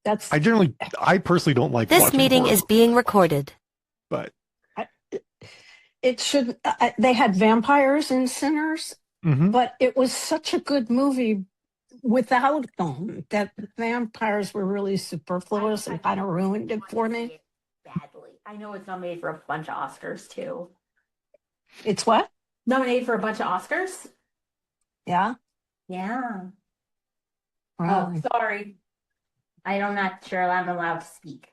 That's I personally don't like This watching meeting horror is movies, being recorded. but I- it should. They had vampires in Sinners, mhm. but it was such a good movie without them that the vampires were really superfluous and kind of ruined it Want for to see me. it badly. I know it's nominated for a bunch of Oscars too. It's what? Nominated for a bunch of Oscars? Yeah. Yeah. Oh, Really? sorry. I'm not sure I'm allowed to speak.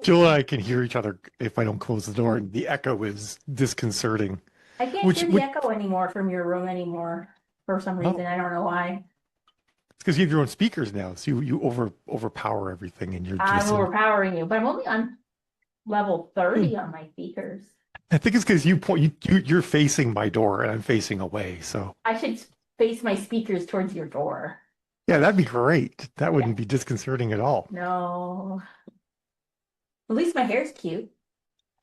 Jill and I can hear each other if I don't close the door, and the echo is disconcerting. I can't Which, hear the which echo anymore from your room anymore for some reason. oh, I don't know why. it's because you have your own speakers now, so you overpower everything, and you're I'm just. overpowering you, but I'm only on level 30 on my speakers. I think it's because you're facing my door and I'm facing away. So I should face my speakers towards your door. yeah, that'd be great. That wouldn't Yeah. be disconcerting at all. No. At least my hair's cute.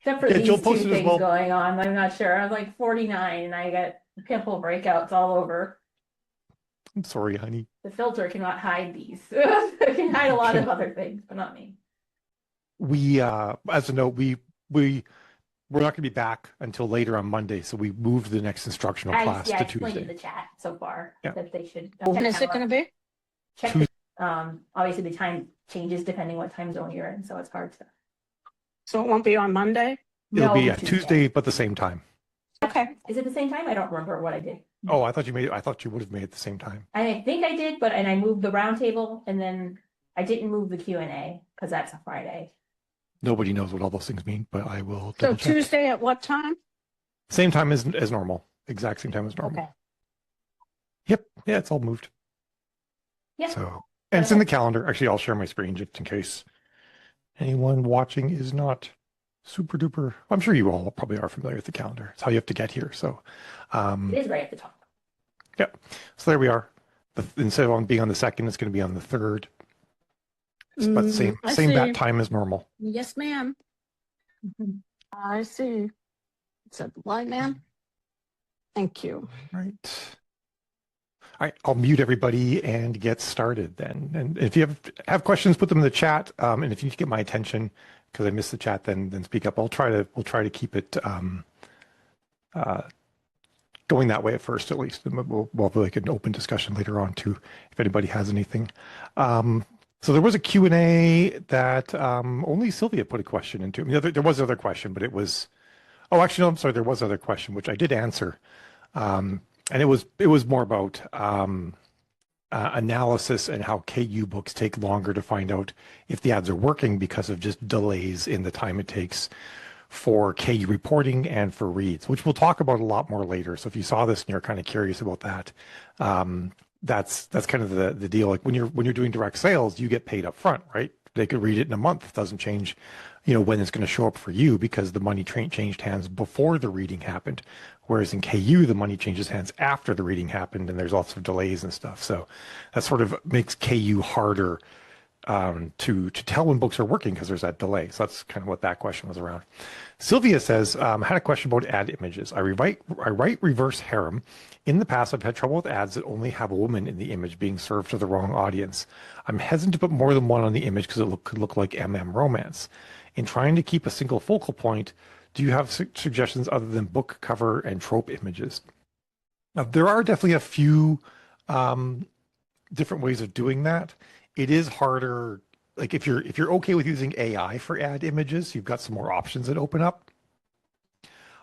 Except for Yeah, Jill these two posted as things well. going on. I'm not sure. I'm like 49 and I got pimple breakouts all over. I'm sorry, honey. The filter cannot hide these. It can hide a lot of other things, but not me. We as a note, we're not going to be back until later on Monday, so we moved the next instructional class I to explained in Tuesday. the chat so far Yeah. that they should When is it going to be? check the, obviously the time changes depending what time zone you're in, so it's hard to. So it won't be on Monday? It'll be No, Tuesday, but the same time. Okay. Is it the same time? I don't remember what I did. Oh, I thought you would have made it the same time. I think I did, and I moved the round table and then I didn't move the Q&A because that's a Friday. Nobody knows what all those things mean, but I will So double check. Tuesday at what time? Same time as normal. Exact same time as normal. Okay. Yep. Yeah, it's all moved. Yeah. So, and it's in the calendar. Actually, I'll share my screen just in case anyone watching is not super duper. I'm sure you all probably are familiar with the calendar. It's how you have to get here. So, It is right at the top. yep. So there we are. Instead of being on the second, it's going to be on the third. But same I bat see. time as normal. Yes, ma'am. I see. It's a blind man. Thank you. Right. All right, I'll mute everybody and get started then. And if you have questions, put them in the chat. And if you need to get my attention because I missed the chat, then speak up. We'll try to keep it going that way at first, at least. And we'll have like an open discussion later on too, if anybody has anything. So there was a Q&A that only Sylvia put a question into. I mean, there was another question, but it was. Oh, actually, no, I'm sorry. There was another question which I did answer. And it was more about analysis and how KU books take longer to find out if the ads are working because of just delays in the time it takes for KU reporting and for reads, which we'll talk about a lot more later. So if you saw this and you're kind of curious about that, that's kind of the deal. Like when you're doing direct sales, you get paid up front, right? They could read it in a month. It doesn't change, when it's going to show up for you because the money changed hands before the reading happened. Whereas in KU, the money changes hands after the reading happened, and there's lots of delays and stuff. So that sort of makes KU harder to tell when books are working because there's that delay. So that's kind of what that question was around. Sylvia says, I had a question about ad images. I write reverse harem. In the past, I've had trouble with ads that only have a woman in the image being served to the wrong audience. I'm hesitant to put more than one on the image because it could look like MM romance. In trying to keep a single focal point, do you have suggestions other than book cover and trope images? Now, there are definitely a few different ways of doing that. It is harder. Like if you're okay with using AI for ad images, you've got some more options that open up.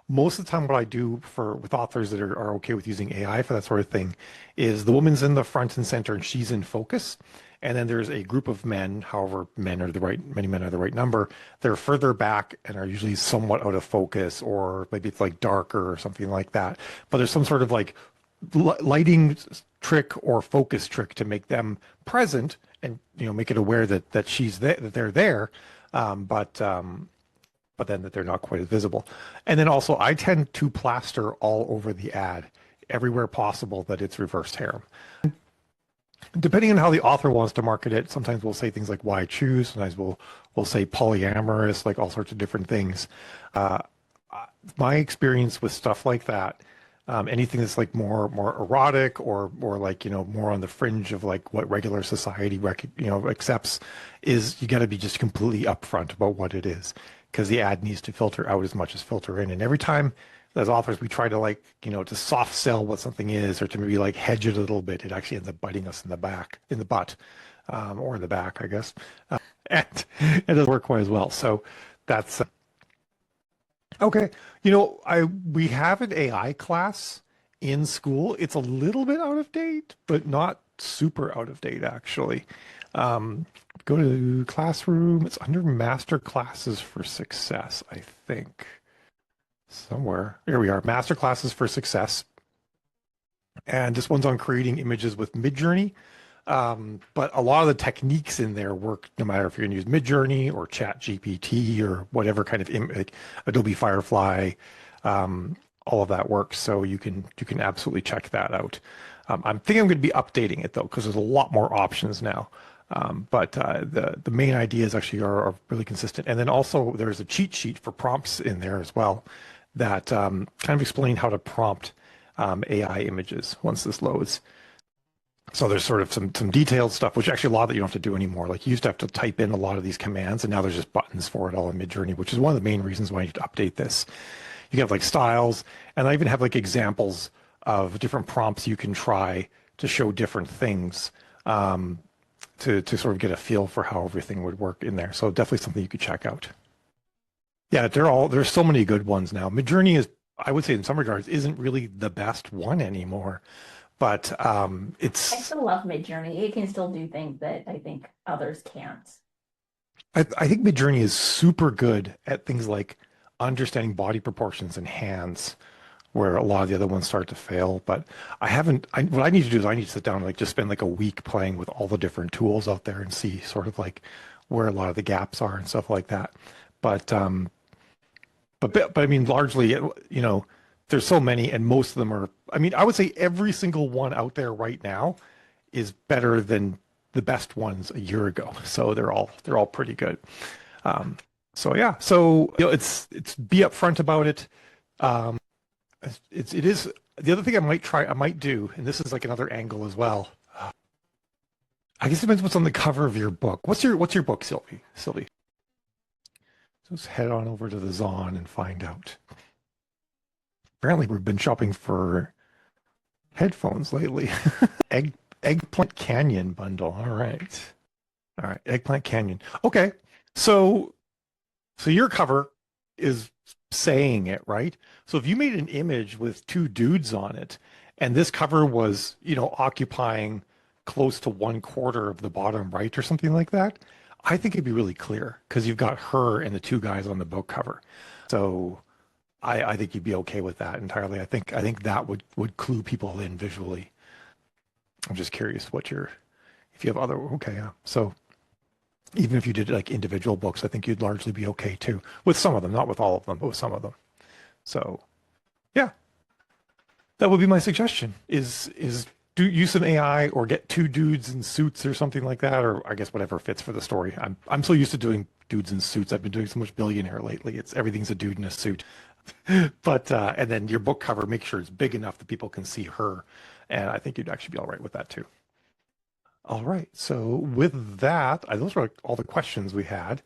Most of the time what I do with authors that are okay with using AI for that sort of thing is the woman's in the front and center and she's in focus. And then there's a group of men, however many men are the right number, they're further back and are usually somewhat out of focus, or maybe it's like darker or something like that. But there's some sort of like lighting trick or focus trick to make them present and make it aware that she's there, that they're there, but then that they're not quite as visible. And then also I tend to plaster all over the ad everywhere possible that it's reversed harem. Depending on how the author wants to market it, sometimes we'll say things like why choose, sometimes we'll say polyamorous, like all sorts of different things. My experience with stuff like that, Anything that's like more erotic or like, more on the fringe of like what regular society accepts, is you got to be just completely upfront about what it is, because the ad needs to filter out as much as filter in. And every time as authors we try to like, to soft sell what something is, or to maybe like hedge it a little bit, it actually ends up biting us in the butt, or in the back, I guess. And it doesn't work quite as well. So that's okay. We have an AI class in school. It's a little bit out of date, but not super out of date, actually. Go to classroom. It's under master classes for success, I think. Somewhere. Here we are. Master classes for success. And this one's on creating images with Midjourney. But a lot of the techniques in there work no matter if you're going to use Midjourney or ChatGPT or whatever kind of like Adobe Firefly. All of that works, so you can absolutely check that out. I'm thinking I'm going to be updating it though, because there's a lot more options now. But the main ideas actually are really consistent. And then also there's a cheat sheet for prompts in there as well that kind of explain how to prompt AI images once this loads. So there's sort of some detailed stuff, which actually a lot that you don't have to do anymore. Like you used to have to type in a lot of these commands, and now there's just buttons for it all in Midjourney, which is one of the main reasons why you need to update this. You can have like styles, and I even have like examples of different prompts you can try to show different things, to sort of get a feel for how everything would work in there. So definitely something you could check out. Yeah, there's so many good ones now. Midjourney is, I would say in some regards, isn't really the best one anymore. But I it's, still love Midjourney. It can still do things that I think others can't. I think Midjourney is super good at things like understanding body proportions and hands, where a lot of the other ones start to fail. But what I need to do is I need to sit down and like just spend like a week playing with all the different tools out there and see sort of like where a lot of the gaps are and stuff like that. But I mean, largely, there's so many, and most of them are, I mean, I would say every single one out there right now is better than the best ones a year ago. So they're all pretty good. So yeah, so it's be upfront about it. It is the other thing I might do, and this is like another angle as well. I guess it depends what's on the cover of your book. What's your book, Sylvie? So let's head on over to the Zon and find out. Apparently, we've been shopping for headphones lately. Eggplant Canyon bundle. All right. Eggplant Canyon. Okay. So your cover is saying it, right? So if you made an image with two dudes on it, and this cover was, occupying close to 1/4 of the bottom right or something like that, I think it'd be really clear because you've got her and the two guys on the book cover. So I think you'd be okay with that entirely. I think that would clue people in visually. I'm just curious if you have other, okay, yeah. So even if you did like individual books, I think you'd largely be okay too, with some of them, not with all of them, but with some of them. So yeah, that would be my suggestion is use some AI or get two dudes in suits or something like that, or I guess whatever fits for the story. I'm so used to doing dudes in suits. I've been doing so much billionaire lately. Everything's a dude in a suit. But and then your book cover, make sure it's big enough that people can see her. And I think you'd actually be all right with that too. All right. So with that, those were all the questions we had.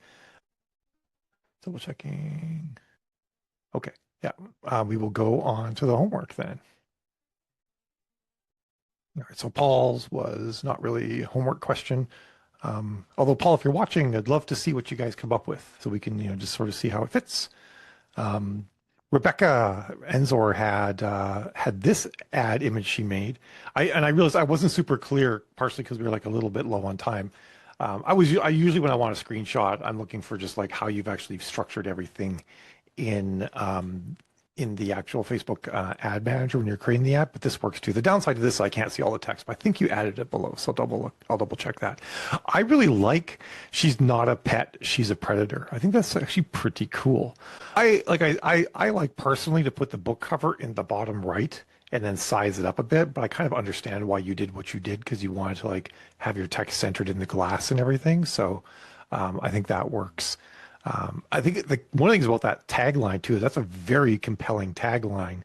Double checking. Okay. Yeah. We will go on to the homework then. All right. So Paul's was not really a homework question. Although Paul, if you're watching, I'd love to see what you guys come up with so we can, just sort of see how it fits. Rebecca Enzor had this ad image she made. I realized I wasn't super clear, partially because we were like a little bit low on time. I usually when I want a screenshot, I'm looking for just like how you've actually structured everything in the actual Facebook ad manager when you're creating the ad, but this works too. The downside of this is I can't see all the text, but I think you added it below, so I'll double check that. I really like she's not a pet, she's a predator. I think that's actually pretty cool. I like personally to put the book cover in the bottom right and then size it up a bit, but I kind of understand why you did what you did because you wanted to like have your text centered in the glass and everything. So I think that works. I think one of the things about that tagline too is that's a very compelling tagline.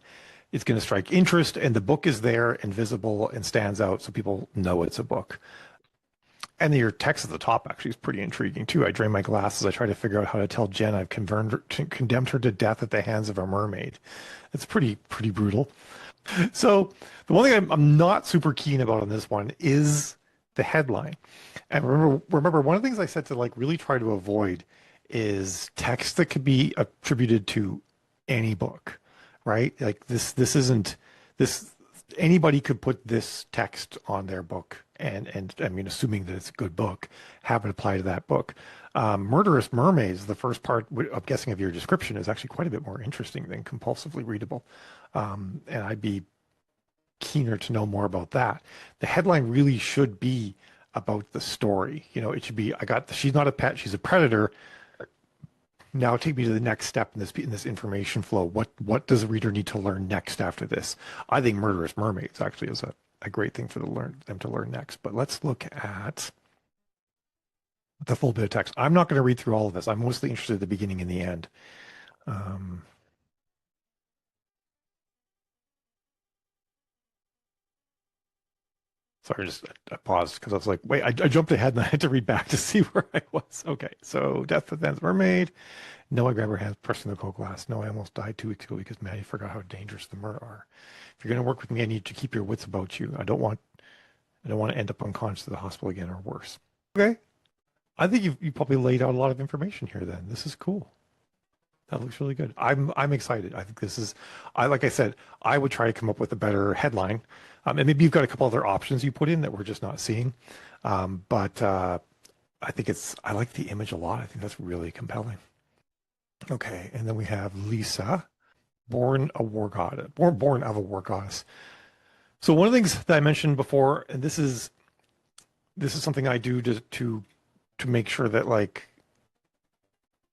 it's going to strike interest, and the book is there and visible and stands out, so people know it's a book. And your text at the top actually is pretty intriguing too. I drain my glasses. I try to figure out how to tell Jen I've condemned her to death at the hands of a mermaid. It's pretty brutal. So the one thing I'm not super keen about on this one is the headline. And remember one of the things I said to like really try to avoid is text that could be attributed to any book, right? Like this isn't this. Anybody could put this text on their book, and I mean, assuming that it's a good book, have it apply to that book. Murderous Mermaids, the first part, I'm guessing, of your description is actually quite a bit more interesting than compulsively readable, and I'd be keener to know more about that. The headline really should be about the story. You know, it should be, she's not a pet, she's a predator. Now take me to the next step in this information flow. What does the reader need to learn next after this? I think Murderous Mermaids actually is a great thing for them to learn next. But let's look at the full bit of text. I'm not going to read through all of this. I'm mostly interested at the beginning and the end. Sorry, I paused because I was like, wait, I jumped ahead and I had to read back to see where I was. Okay, so Death of the Mermaid. No, I grab her hand, pressing the cold glass. No, I almost died 2 weeks ago because Maddie forgot how dangerous the mer are. If you're going to work with me, I need to keep your wits about you. I don't want to end up unconscious at the hospital again or worse. Okay, I think you probably laid out a lot of information here. Then this is cool. That looks really good. I'm excited. I think this is, like I said, I would try to come up with a better headline, and maybe you've got a couple other options you put in that we're just not seeing. But I think I like the image a lot. I think that's really compelling. Okay, and then we have Lisa, born of a war goddess. So one of the things that I mentioned before, and this is something I do to make sure that like.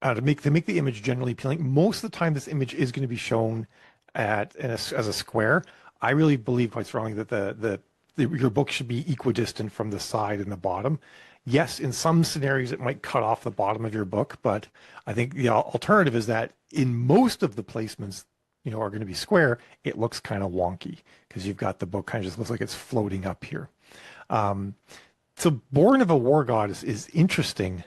To make the image generally appealing. Most of the time, this image is going to be shown as a square. I really believe quite strongly that your book should be equidistant from the side and the bottom. Yes, in some scenarios, it might cut off the bottom of your book, but I think the alternative is that in most of the placements, are going to be square. It looks kind of wonky because you've got the book kind of just looks like it's floating up here. So Born of a War Goddess is interesting.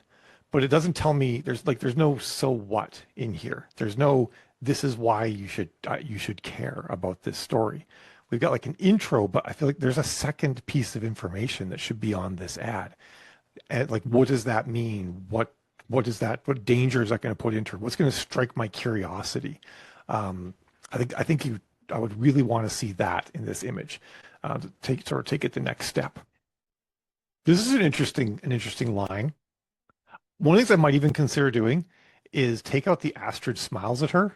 But it doesn't tell me there's no so what in here. There's no this is why you should care about this story. We've got like an intro, but I feel like there's a second piece of information that should be on this ad. And like, what does that mean? What danger is that going to put into her? What's going to strike my curiosity? I would really want to see that in this image to take it the next step. This is an interesting line. One of the things I might even consider doing is take out the Astrid smiles at her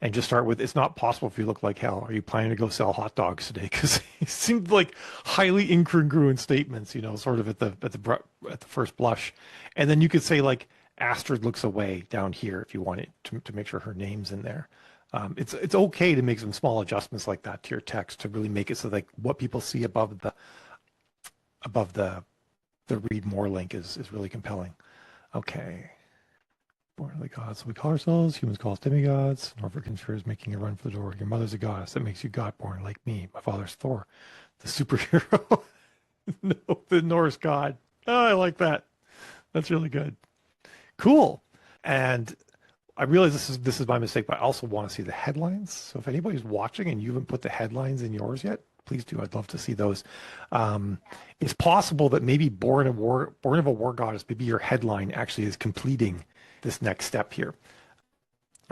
and just start with, it's not possible if you look like hell. Are you planning to go sell hot dogs today? Because it seemed like highly incongruent statements, sort of at the first blush. And then you could say like Astrid looks away down here if you want it to make sure her name's in there. It's okay to make some small adjustments like that to your text to really make it so like what people see above the read more link is really compelling. Okay. Born of the gods, we call ourselves. Humans call us demigods. Norfolk Conspirator is making a run for the door. Your mother's a goddess. That makes you God-born, like me. My father's Thor, the superhero. No, the Norse god. Oh, I like that. That's really good. Cool. And I realize this is my mistake, but I also want to see the headlines. So if anybody's watching and you haven't put the headlines in yours yet, please do. I'd love to see those. It's possible that maybe Born of a War Goddess, maybe your headline actually is completing this next step here.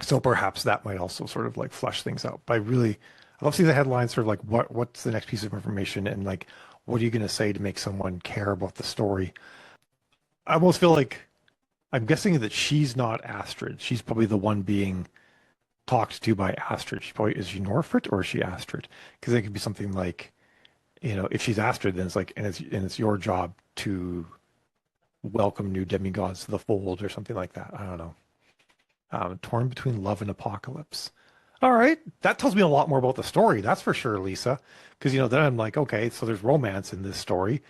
So perhaps that might also sort of like flush things out. But I'd love to see the headline sort of like what's the next piece of information and like what are you going to say to make someone care about the story? I almost feel like I'm guessing that she's not Astrid. She's probably the one being talked to by Astrid. Is she Norfrit or is she Astrid? Because it could be something like, if she's Astrid, then it's like, and it's your job to welcome new demigods to the fold or something like that. I don't know. Torn between love and apocalypse. All right, that tells me a lot more about the story. That's for sure, Lisa. Because then I'm like, okay, so there's romance in this story,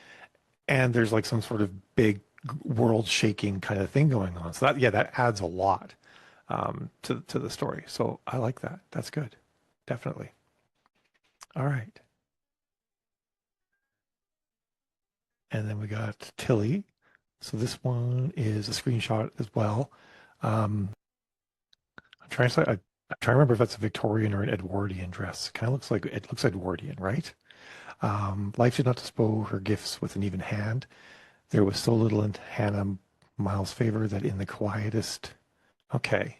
and there's like some sort of big world-shaking kind of thing going on. So that adds a lot. To the story. So I like that. That's good. Definitely. All right. And then we got Tilly. So this one is a screenshot as well. I'm trying to I'm trying to remember if that's a Victorian or an Edwardian dress. Kind of looks like it looks Edwardian, right? Life did not dispow her gifts with an even hand. There was so little in Hannah Miles' favor that in the quietest. Okay.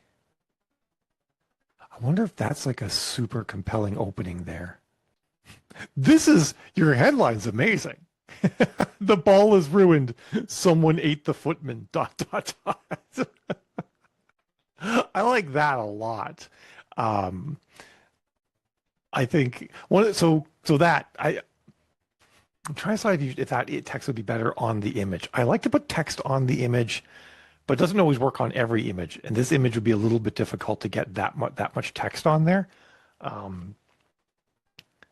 I wonder if that's like a super compelling opening there. This is your headline's amazing. The ball is ruined. Someone ate the footman. Dot dot dot. I like that a lot. Um, I think one. So that I'm trying to decide if that text would be better on the image. I like to put text on the image, but it doesn't always work on every image. And this image would be a little bit difficult to get that much text on there. Um,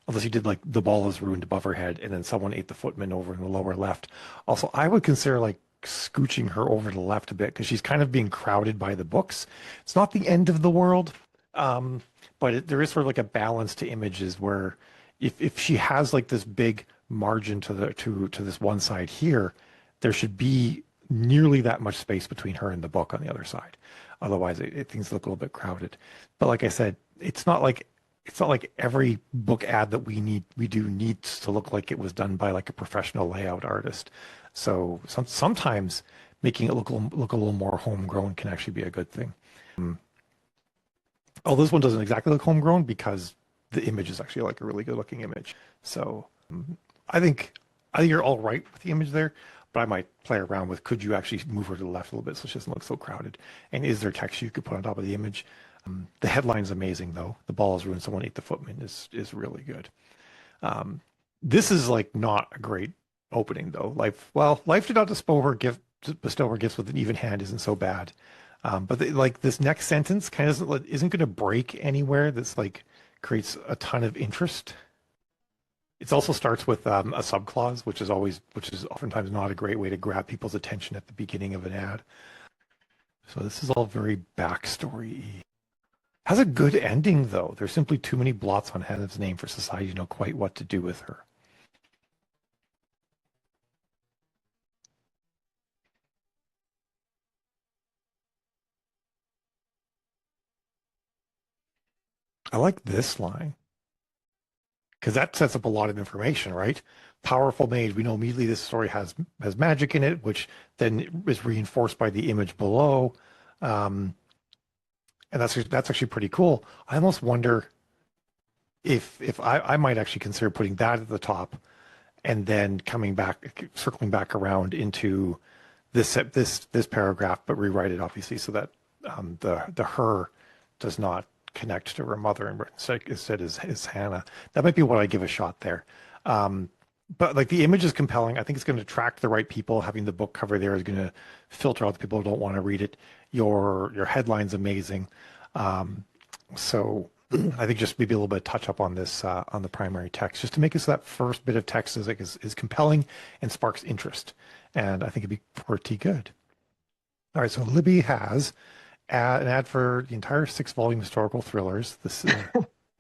Unless you did like the ball is ruined above her head and then someone ate the footman over in the lower left. Also, I would consider like scooching her over to the left a bit because she's kind of being crowded by the books. It's not the end of the world, but there is sort of like a balance to images where if she has like this big margin to this one side here, there should be nearly that much space between her and the book on the other side. Otherwise, things look a little bit crowded. But like I said, it's not like every book ad that we do needs to look like it was done by like a professional layout artist. So sometimes making it look a little more homegrown can actually be a good thing. Oh, this one doesn't exactly look homegrown because the image is actually like a really good looking image. So I think you're all right with the image there, but I might play around with could you actually move her to the left a little bit so she doesn't look so crowded? And is there text you could put on top of the image? The headline's amazing though. The ball is ruined. Someone ate the footman is really good. This is like not a great opening though. Life did not bestow her gifts with an even hand isn't so bad. But like this next sentence kind of isn't going to break anywhere. That's like creates a ton of interest. It also starts with a subclause, which is oftentimes not a great way to grab people's attention at the beginning of an ad. So this is all very backstory-y. Has a good ending though. There's simply too many blots on Hannah's name for society to know quite what to do with her. I like this line because that sets up a lot of information, right? Powerful mage. We know immediately this story has magic in it, which then is reinforced by the image below. And that's actually pretty cool. I almost wonder if I might actually consider putting that at the top and then circling back around into this paragraph, but rewrite it obviously so that the her does not connect to her mother and instead is Hannah. That might be what I give a shot there. But like the image is compelling. I think it's going to attract the right people. Having the book cover there is going to filter out the people who don't want to read it. Your headline's amazing. So I think just maybe a little bit of touch up on this on the primary text, just to make it so that first bit of text is compelling and sparks interest. And I think it'd be pretty good. All right, so Libby has an ad for the entire 6-volume historical thrillers, this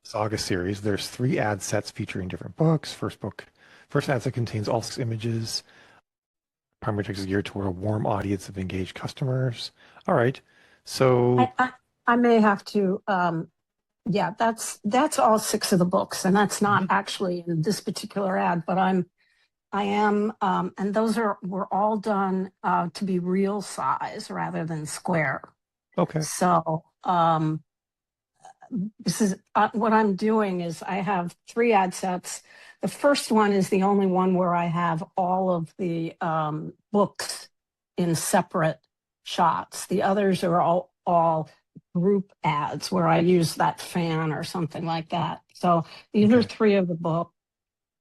saga series. There's 3 ad sets featuring different books. First ad set contains all 6 images. Primary text is geared toward a warm audience of engaged customers. All right, so I may have to. Yeah, that's all 6 of the books, and that's not actually in this particular ad. But I am, and those were all done to be real size rather than square. okay. So this is what I'm doing is I have 3 ad sets. The first one is the only one where I have all of the books in separate shots. The others are all group ads where I use that fan or something like that. So these are 3 of the book.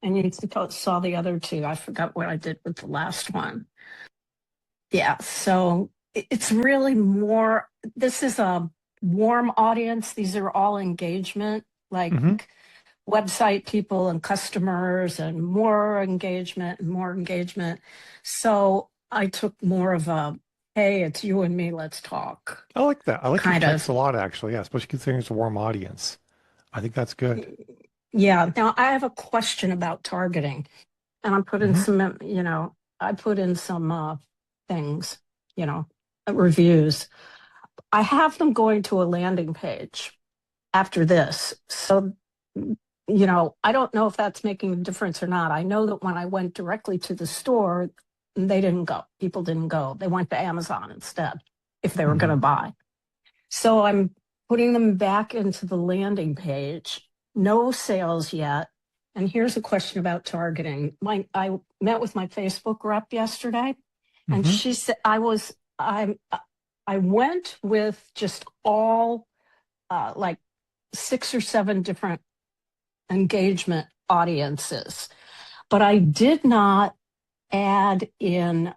And you saw the other 2. I forgot what I did with the last one. Yeah, so it's really more, this is a warm audience. These are all engagement, like website people and customers and more engagement and more engagement. So I took more of a, hey, it's you and me, let's talk. I like that. I like your kind text of. a lot, actually. Yeah, especially considering it's a warm audience. I think that's good. Yeah. Now I have a question about targeting, and I put in Mhm. some, I put in some things, you know, reviews. I have them going to a landing page after this. So, I don't know if that's making a difference or not. I know that when I went directly to the store, they didn't go. People didn't go. They went to Amazon instead if they were going to Mhm. buy. So I'm putting them back into the landing page. No sales yet. And here's a question about targeting. I met with my Facebook rep yesterday, and Mhm. she said I went with just all like 6 or 7 different engagement audiences, but I did not add in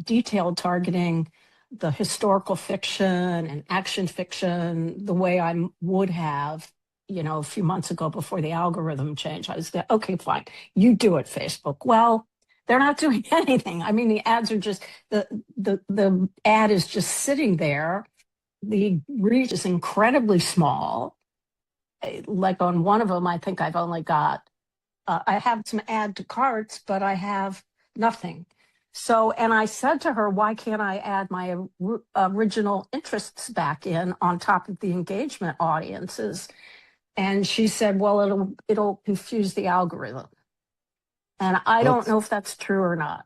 detailed targeting, the historical fiction and action fiction, the way I would have, a few months ago before the algorithm changed. I was there, okay, fine, you do it, Facebook. Well, they're not doing anything. I mean, the ads are just the ad is just sitting there. The reach is incredibly small. Like on one of them, I think I've only got I have some add to carts, but I have nothing. So, and I said to her, why can't I add my original interests back in on top of the engagement audiences? And she said, well, it'll confuse the algorithm. And I Well, don't know if that's true or not.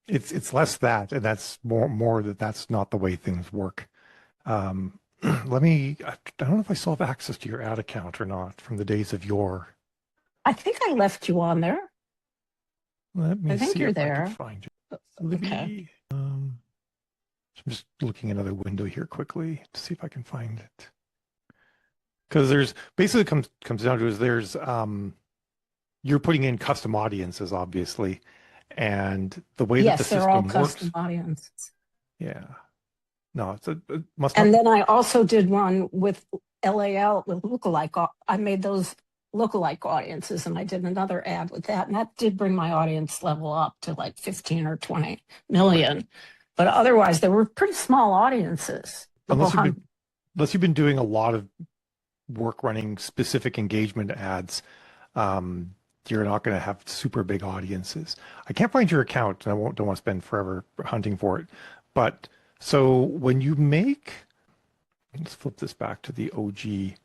it's less that, and that's more that that's not the way things work. I don't know if I still have access to your ad account or not from the days of yore. I think I left you on there. Let me I think see you're if I could there. find you. Okay. Libby. So I'm just looking another window here quickly to see if I can find it. Because there's basically comes down to is there's you're putting in custom audiences, obviously, and the way that the Yes, they're all system custom works, audiences. yeah. No, it must not. And then I also did one with LAL with lookalike. I made those lookalike audiences, and I did another ad with that, and that did bring my audience level up to like 15 or 20 Right. million. But otherwise, they were pretty small audiences. Couple Unless you've hundred. been unless you've been doing a lot of work running specific engagement ads, um, you're not going to have super big audiences. I can't find your account, and I won't don't want to spend forever hunting for it. But so when you make, let's flip this back to the OG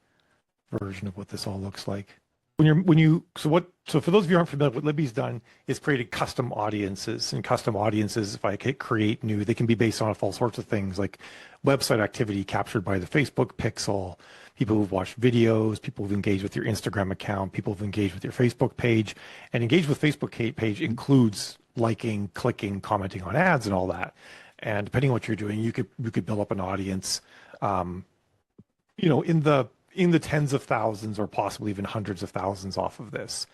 version of what this all looks like. So for those of you who aren't familiar, what Libby's done is created custom audiences, and custom audiences, if I hit create new, they can be based on all sorts of things like website activity captured by the Facebook pixel, people who've watched videos, people who've engaged with your Instagram account, people who've engaged with your Facebook page. And engaged with Facebook page includes liking, clicking, commenting on ads and all that. And depending on what you're doing, you could build up an audience, um, in the tens of thousands or possibly even hundreds of thousands off of this,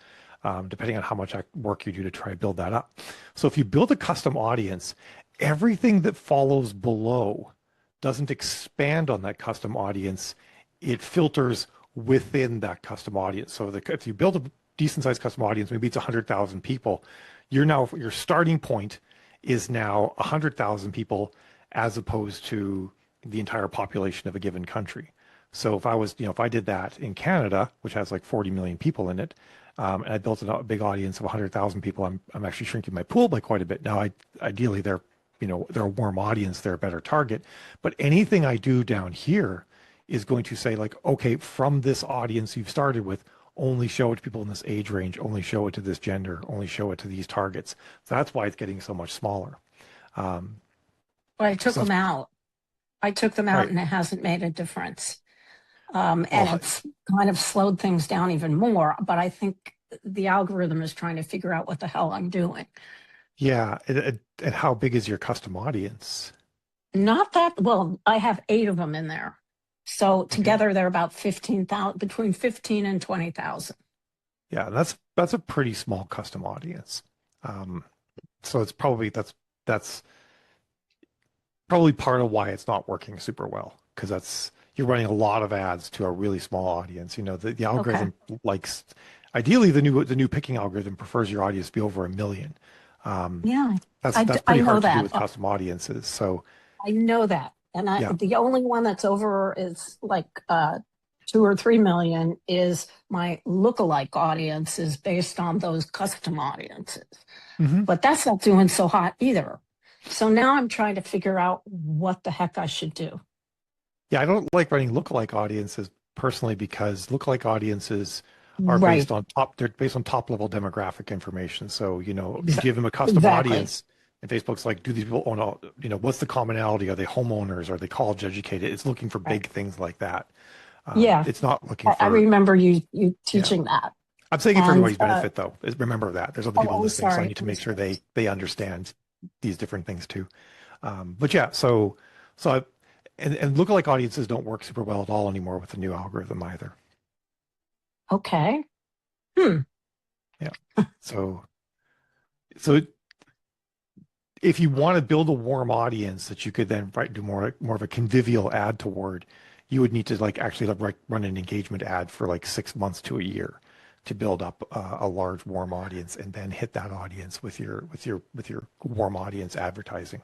depending on how much work you do to try to build that up. So if you build a custom audience, everything that follows below doesn't expand on that custom audience. It filters within that custom audience. So if you build a decent sized custom audience, maybe it's 100,000 people, your starting point is now 100,000 people as opposed to the entire population of a given country. So if I did that in Canada, which has like 40 million people in it, and I built a big audience of 100,000 people, I'm actually shrinking my pool by quite a bit. Now, ideally they're a warm audience, they're a better target, but anything I do down here is going to say like, okay, from this audience you've started with, only show it to people in this age range, only show it to this gender, only show it to these targets. So that's why it's getting so much smaller. But I took So them that's out. I took them out, right. and it hasn't made a difference. And Well, it's kind of slowed things down even more. But I think the algorithm is trying to figure out what the hell I'm doing. yeah. And how big is your custom audience? Not that well, I have 8 of them in there. So Okay. together they're about 15,000, between 15 and 20,000. Yeah, that's a pretty small custom audience. Um, so that's probably part of why it's not working super well because that's you're running a lot of ads to a really small audience. The Okay. algorithm likes ideally the new picking algorithm prefers your audience to be over 1 million. Um, Yeah, that's I pretty know hard to do that. with custom audiences. So I know that. And yeah, the only one that's over is like 2 or 3 million is my lookalike audience is based on those custom audiences. Mm-hmm. But that's not doing so hot either. So now I'm trying to figure out what the heck I should do. Yeah, I don't like running lookalike audiences personally because lookalike audiences are Right. they're based on top level demographic information. So, you Exa- give them a custom exactly. audience and Facebook's like, do these people own all, what's the commonality? Are they homeowners? Are they college educated? It's looking for Right. big things like that. Yeah. It's not looking I for, remember you yeah. teaching that. I'm saying it for And everybody's benefit though. Remember that there's other oh, people I'm listening, so I sorry. need to make sure they understand these different things too. But yeah, so I, and lookalike audiences don't work super well at all anymore with the new algorithm either. Okay. Hmm. Yeah. So if you want to build a warm audience that you could then do more of a convivial ad toward, you would need to like actually like run an engagement ad for like 6 months to a year to build up a large warm audience and then hit that audience with your warm audience advertising.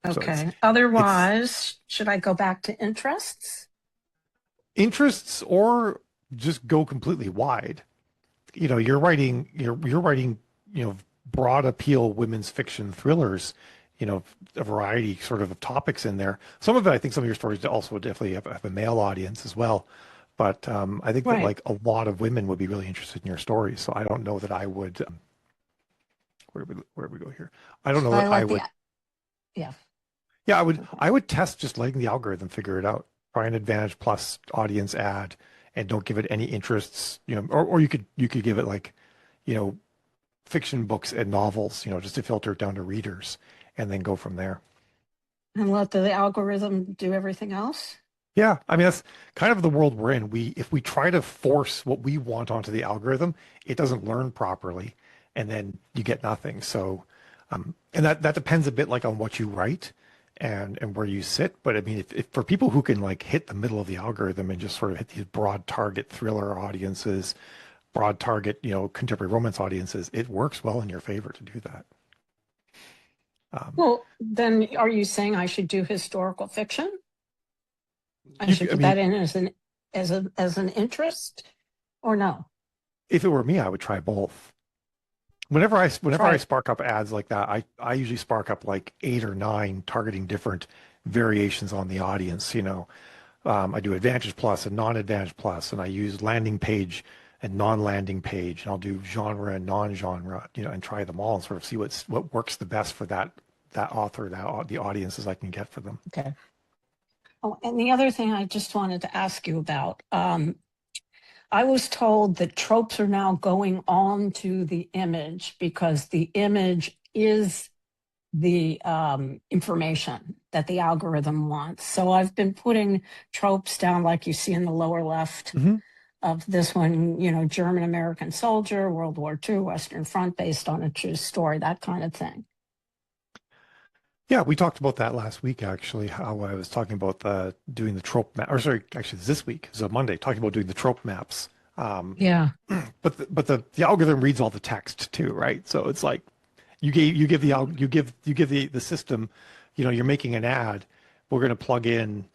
So Okay. it's Otherwise, should I go back to interests? interests or just go completely wide. You're writing, broad appeal women's fiction thrillers, a variety sort of topics in there. Some of it, I think some of your stories also definitely have a male audience as well. But I think that Right. like a lot of women would be really interested in your stories. So I don't know that I would, where do we go here? I don't know I that I like the would, yeah. yeah, Okay. I would test just letting the algorithm figure it out. Try an Advantage Plus audience ad and don't give it any interests, or you could give it like, you know, fiction books and novels, just to filter it down to readers and then go from there. And let the algorithm do everything else? Yeah, I mean that's kind of the world we're in. If we try to force what we want onto the algorithm, it doesn't learn properly, and then you get nothing. So, and that depends a bit like on what you write and where you sit. But I mean, if for people who can like hit the middle of the algorithm and just sort of hit these broad target thriller audiences, broad target, contemporary romance audiences, it works well in your favor to do that. Um, Well, then are you saying I should do historical fiction? I you, should I put that mean, in as an interest or no? if it were me, I would try both. Whenever I Try. spark up ads like that, I usually spark up like 8 or 9 targeting different variations on the audience. I do Advantage Plus and non-Advantage Plus, and I use landing page and non-landing page, and I'll do genre and non-genre, and try them all and sort of see what works the best for that author, the audiences I can get for them. Okay. Oh, and the other thing I just wanted to ask you about, I was told that tropes are now going on to the image because the image is the information that the algorithm wants. So I've been putting tropes down like you see in the lower left Mm-hmm. of this one, German American soldier, World War II, Western Front, based on a true story, that kind of thing. Yeah, we talked about that last week, actually, how I was talking about doing the trope map, or sorry, actually this week, so Monday, talking about doing the trope maps. Yeah. But the algorithm reads all the text too, right? So it's like you give the system, you're making an ad, we're going to plug in,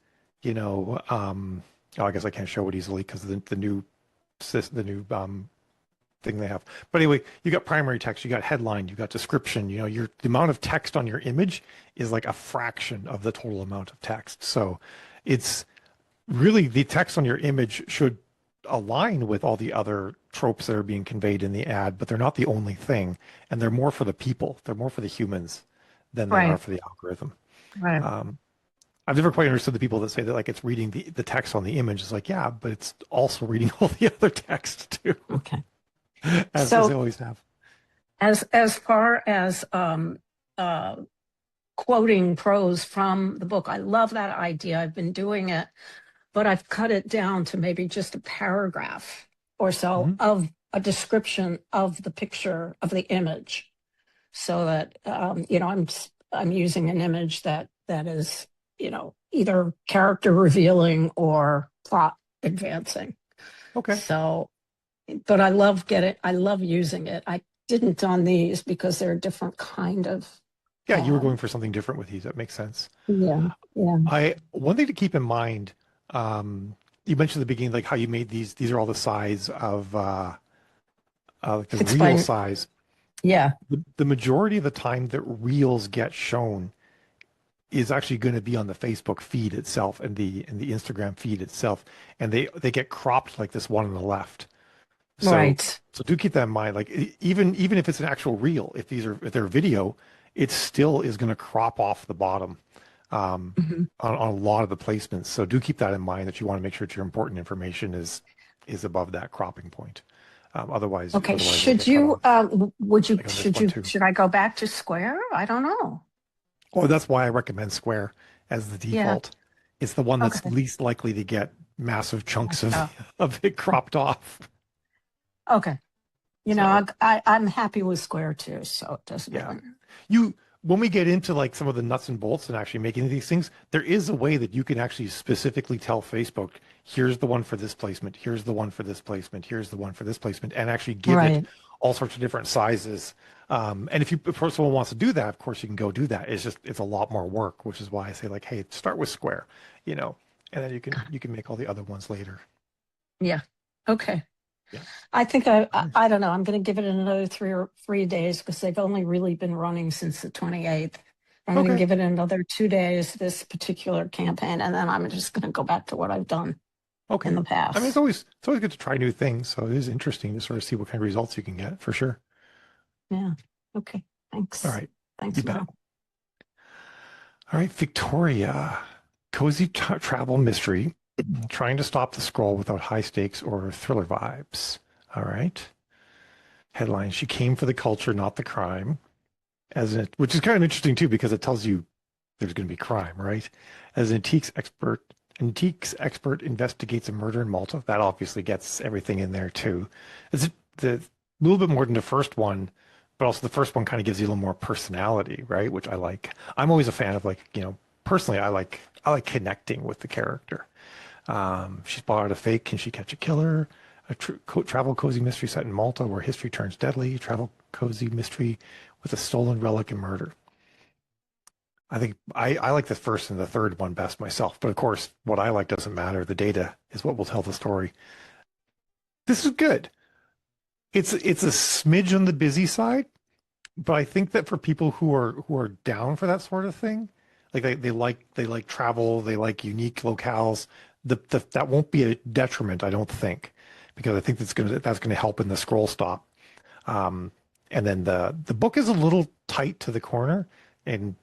I guess I can't show it easily because the new thing they have. But anyway, you got primary text, you got headline, you got description, the amount of text on your image is like a fraction of the total amount of text. So it's really the text on your image should align with all the other tropes that are being conveyed in the ad, but they're not the only thing. And they're more for the people, they're more for the humans than they are Right. for the algorithm. Right. Um, I've never quite understood the people that say that like it's reading the text on the image. It's like, yeah, but it's also reading all the other text too, Okay. as they So always have. as far as uh, quoting prose from the book, I love that idea. I've been doing it, but I've cut it down to maybe just a paragraph or so Mhm. of a description of the picture of the image, so that I'm using an image that is either character revealing or plot advancing. Okay. So, but I love using it. I didn't on these because they're a different kind of Yeah, you were going um, for something different with these. That makes sense. yeah, yeah. One thing to keep in mind, um, you mentioned at the beginning, like how you made these are all the size of like the It's reel fine. size. Yeah. The majority of the time that reels get shown is actually going to be on the Facebook feed itself and the Instagram feed itself, and they get cropped like this one on the left. So Right. so do keep that in mind. Like even if it's an actual reel, if they're video, it still is going to crop off the bottom Mhm. on a lot of the placements. So do keep that in mind that you want to make sure that your important information is above that cropping point. Okay. Otherwise it'll Should get cut you, off. Like on this should one you, too. should I go back to Square? I don't know. Oh, that's why I recommend Square as the Yeah. default. It's the one that's Okay. least likely to get massive chunks of Oh, of it cropped off. okay. So I'm happy with Square too, so it doesn't yeah. really. You when we get into like some of the nuts and bolts and actually making these things, there is a way that you can actually specifically tell Facebook, here's the one for this placement, here's the one for this placement, here's the one for this placement, and actually give it Right. all sorts of different sizes. And if someone wants to do that, of course you can go do that. It's a lot more work, which is why I say like, hey, start with Square, you know, and then you can make all the other ones later. Yeah. Okay. Yeah. I think I don't know. I'm going to give it another 3 days because they've only really been running since the 28th. I'm going to Okay. give it another 2 days, this particular campaign, and then I'm just going to go back to what I've done in Okay. the I mean, past. it's always good to try new things. So it is interesting to sort of see what kind of results you can get for sure. Yeah. Okay. All Thanks. right. You Thanks, bet. Mel. All right, Victoria. Cozy travel mystery. Trying to stop the scroll without high stakes or thriller vibes. All right. Headline: She came for the culture, not the crime. Which is kind of interesting too, because it tells you there's going to be crime, right? As an antiques expert investigates a murder in Malta. That obviously gets everything in there too. It's a little bit more than the first one, but also the first one kind of gives you a little more personality, right? Which I like. I'm always a fan of like, personally, I like connecting with the character. She's spotted a fake. Can she catch a killer? Travel cozy mystery set in Malta where history turns deadly. Travel cozy mystery with a stolen relic and murder. I think I like the first and the third one best myself, but of course, what I like doesn't matter. The data is what will tell the story. This is good. It's a smidge on the busy side, but I think that for people who are down for that sort of thing, like they like travel, they like unique locales, that won't be a detriment, I don't think, because I think that's gonna help in the scroll stop. Um, and then the book is a little tight to the corner, and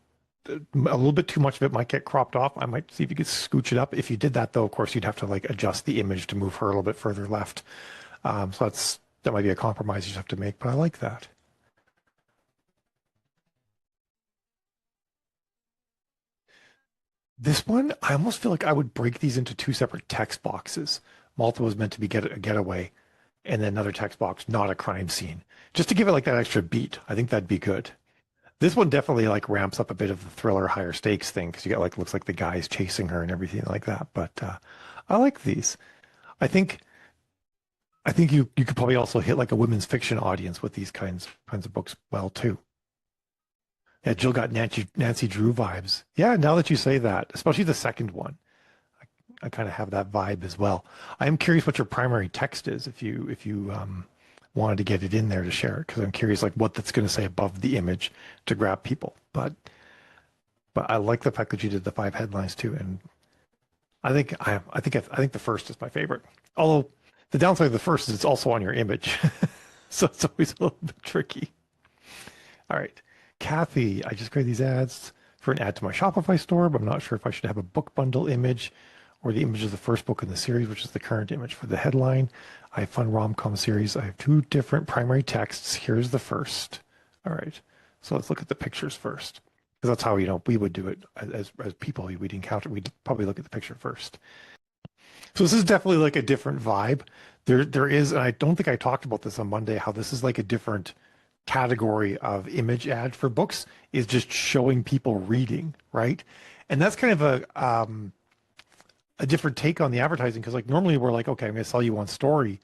a little bit too much of it might get cropped off. I might see if you could scooch it up. If you did that, though, of course, you'd have to like adjust the image to move her a little bit further left. So that might be a compromise you have to make, but I like that. This one, I almost feel like I would break these into two separate text boxes. Malta was meant to be a getaway, and then another text box, not a crime scene, just to give it like that extra beat. I think that'd be good. This one definitely like ramps up a bit of the thriller, higher stakes thing because you got like looks like the guy's chasing her and everything like that. But I like these. I think you could probably also hit like a women's fiction audience with these kinds of books well too. Yeah, Jill got Nancy Drew vibes. Yeah, now that you say that, especially the second one, I kind of have that vibe as well. I am curious what your primary text is if you wanted to get it in there to share it because I'm curious like what that's going to say above the image to grab people. But I like the fact that you did the 5 headlines too, and I think the first is my favorite. Although the downside of the first is it's also on your image, so it's always a little bit tricky. All right, Kathy, I just created these ads for an ad to my Shopify store, but I'm not sure if I should have a book bundle image or the image of the first book in the series, which is the current image for the headline. I have fun rom-com series. I have two different primary texts. Here's the first. All right, so let's look at the pictures first. Because that's how, we would do it as people we'd encounter. We'd probably look at the picture first. So this is definitely like a different vibe. There is, and I don't think I talked about this on Monday, how this is like a different category of image ad for books is just showing people reading, right? And that's kind of a different take on the advertising because like normally we're like, okay, I'm going to sell you one story,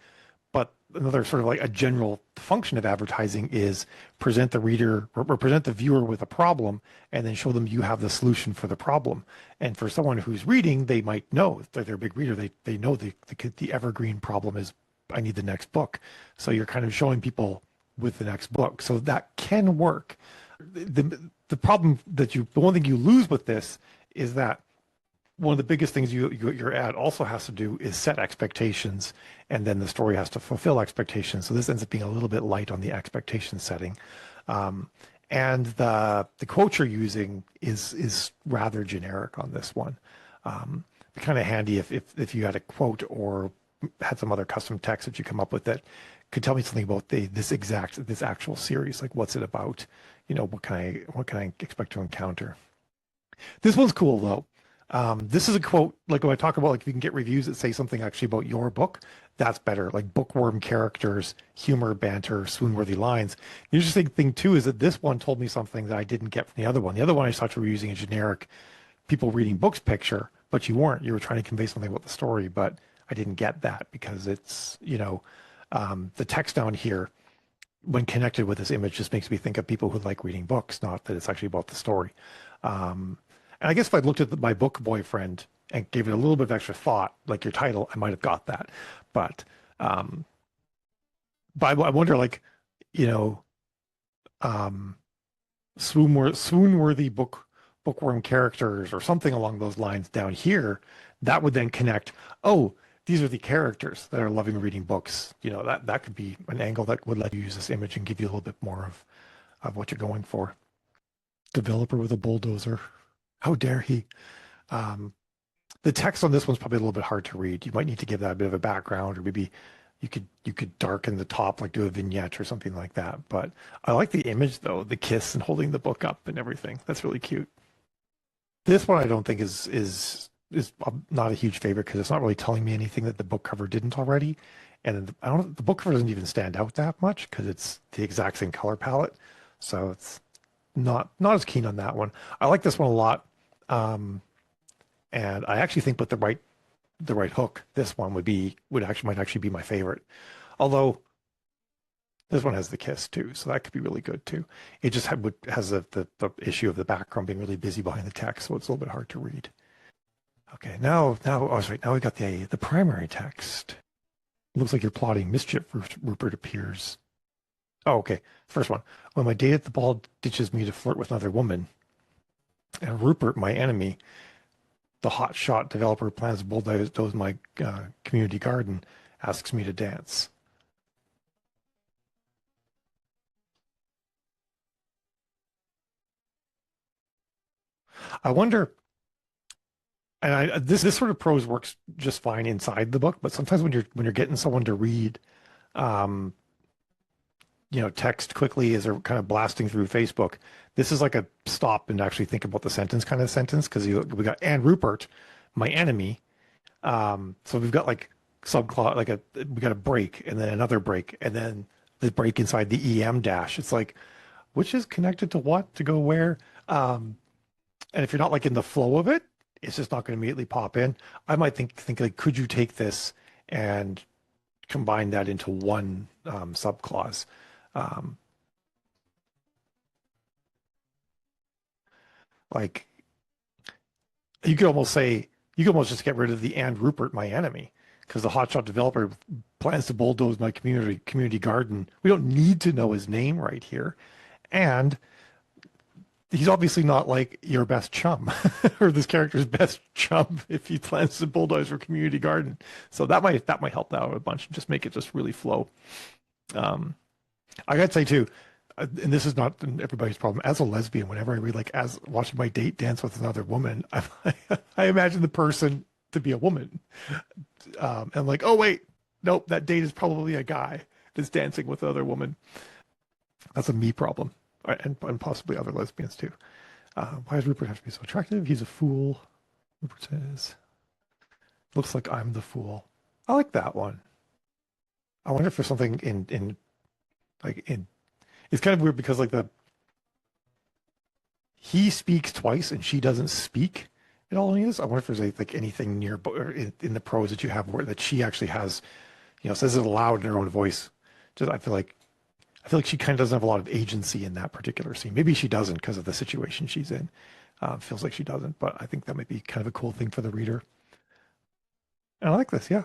but another sort of like a general function of advertising is present the reader or present the viewer with a problem and then show them you have the solution for the problem. And for someone who's reading, they might know if they're a big reader. They know the evergreen problem is I need the next book. So you're kind of showing people with the next book. So that can work. The problem that the one thing you lose with this is that one of the biggest things your ad also has to do is set expectations, and then the story has to fulfill expectations. So this ends up being a little bit light on the expectation setting. And the quote you're using is rather generic on this one. Be kind of handy if you had a quote or had some other custom text that you come up with that could tell me something about this actual series. Like, what's it about? You know, what can I expect to encounter? This one's cool though. This is a quote, like when I talk about like if you can get reviews that say something actually about your book, that's better. Like bookworm characters, humor, banter, swoon-worthy lines. The interesting thing too is that this one told me something that I didn't get from the other one. The other one I thought you were using a generic people reading books picture, but you weren't. You were trying to convey something about the story, but I didn't get that because it's, you know, the text down here when connected with this image just makes me think of people who like reading books, not that it's actually about the story. And I guess if I looked at my book boyfriend and gave it a little bit of extra thought, like your title, I might have got that. But I wonder, like, you know, swoon-worthy bookworm characters or something along those lines down here, that would then connect. Oh, these are the characters that are loving reading books. You know, that could be an angle that would let you use this image and give you a little bit more of what you're going for. Developer with a bulldozer. How dare he? The text on this one's probably a little bit hard to read. You might need to give that a bit of a background, or maybe you could darken the top, like do a vignette or something like that. But I like the image though, the kiss and holding the book up and everything. That's really cute. This one I don't think is not a huge favorite because it's not really telling me anything that the book cover didn't already. And the book cover doesn't even stand out that much because it's the exact same color palette. So it's not as keen on that one. I like this one a lot. And I actually think with the right hook, this one might actually be my favorite. Although this one has the kiss too, so that could be really good too. It just has the issue of the background being really busy behind the text, so it's a little bit hard to read. Okay, now we got the primary text. It looks like you're plotting mischief. Rupert appears. Oh, okay. First one. When my date at the ball ditches me to flirt with another woman, and Rupert, my enemy, the hotshot developer, plans to bulldoze my community garden, asks me to dance. I wonder, and this sort of prose works just fine inside the book, but sometimes when you're getting someone to read, you know, text quickly as they're kind of blasting through Facebook, this is like a stop and actually think about the sentence kind of sentence, because we got and Rupert, my enemy. So we've got like subclause, we got a break and then another break and then the break inside the EM dash. It's like, which is connected to what to go where? And if you're not like in the flow of it, it's just not going to immediately pop in. I might think like, could you take this and combine that into one subclause? Like you could almost just get rid of the and Rupert, my enemy, because the hotshot developer plans to bulldoze my community garden. We don't need to know his name right here. And he's obviously not like your best chum or this character's best chum if he plans to bulldoze your community garden. So that might help out a bunch and just make it just really flow. I gotta say too, and this is not everybody's problem. As a lesbian, whenever I read like as watching my date dance with another woman, I imagine the person to be a woman, and like, oh wait, nope, that date is probably a guy that's dancing with another woman. That's a me problem, and possibly other lesbians too. Why does Rupert have to be so attractive? He's a fool. Rupert says, "Looks like I'm the fool." I like that one. I wonder if there's something in it's kind of weird because like he speaks twice and she doesn't speak at all in this. I wonder if there's like anything near or in the prose that you have where that she actually has says it aloud in her own voice. Just I feel like she kind of doesn't have a lot of agency in that particular scene. Maybe she doesn't because of the situation she's in. Feels like she doesn't, but I think that might be kind of a cool thing for the reader. And I like this, yeah.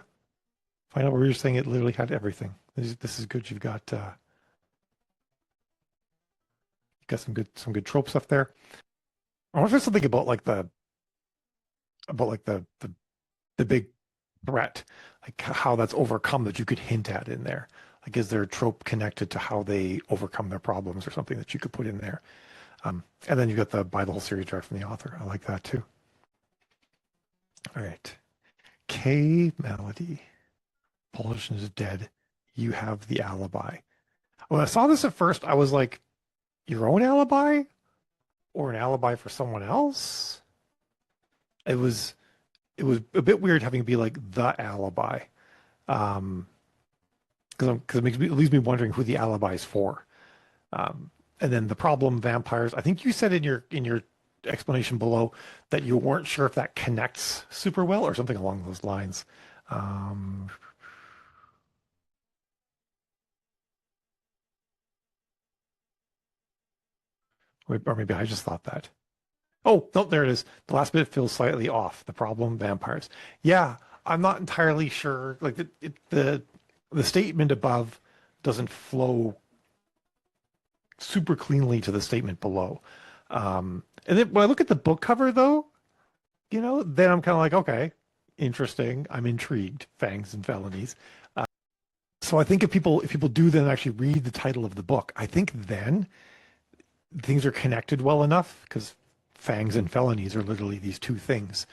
Find out where you're saying it literally had everything. This is good. You've got some good trope stuff there. I wonder if there's something about the big threat, like how that's overcome that you could hint at in there. Like, is there a trope connected to how they overcome their problems or something that you could put in there? And then you got the buy the whole series direct from the author. I like that too. All right. K Melody. Politician is dead. You have the alibi. When I saw this at first, I was like, your own alibi or an alibi for someone else? It was a bit weird having it be like the alibi. Because it leaves me wondering who the alibi is for. And then the problem vampires. I think you said in your explanation below that you weren't sure if that connects super well or something along those lines. Or maybe I just thought that. Oh, no, there it is. The last bit feels slightly off. The problem vampires. Yeah, I'm not entirely sure. Like the statement above doesn't flow super cleanly to the statement below. And then when I look at the book cover, though, then I'm kind of like, okay, interesting. I'm intrigued. Fangs and felonies. So I think if people do then actually read the title of the book, I think then things are connected well enough because fangs and felonies are literally these two things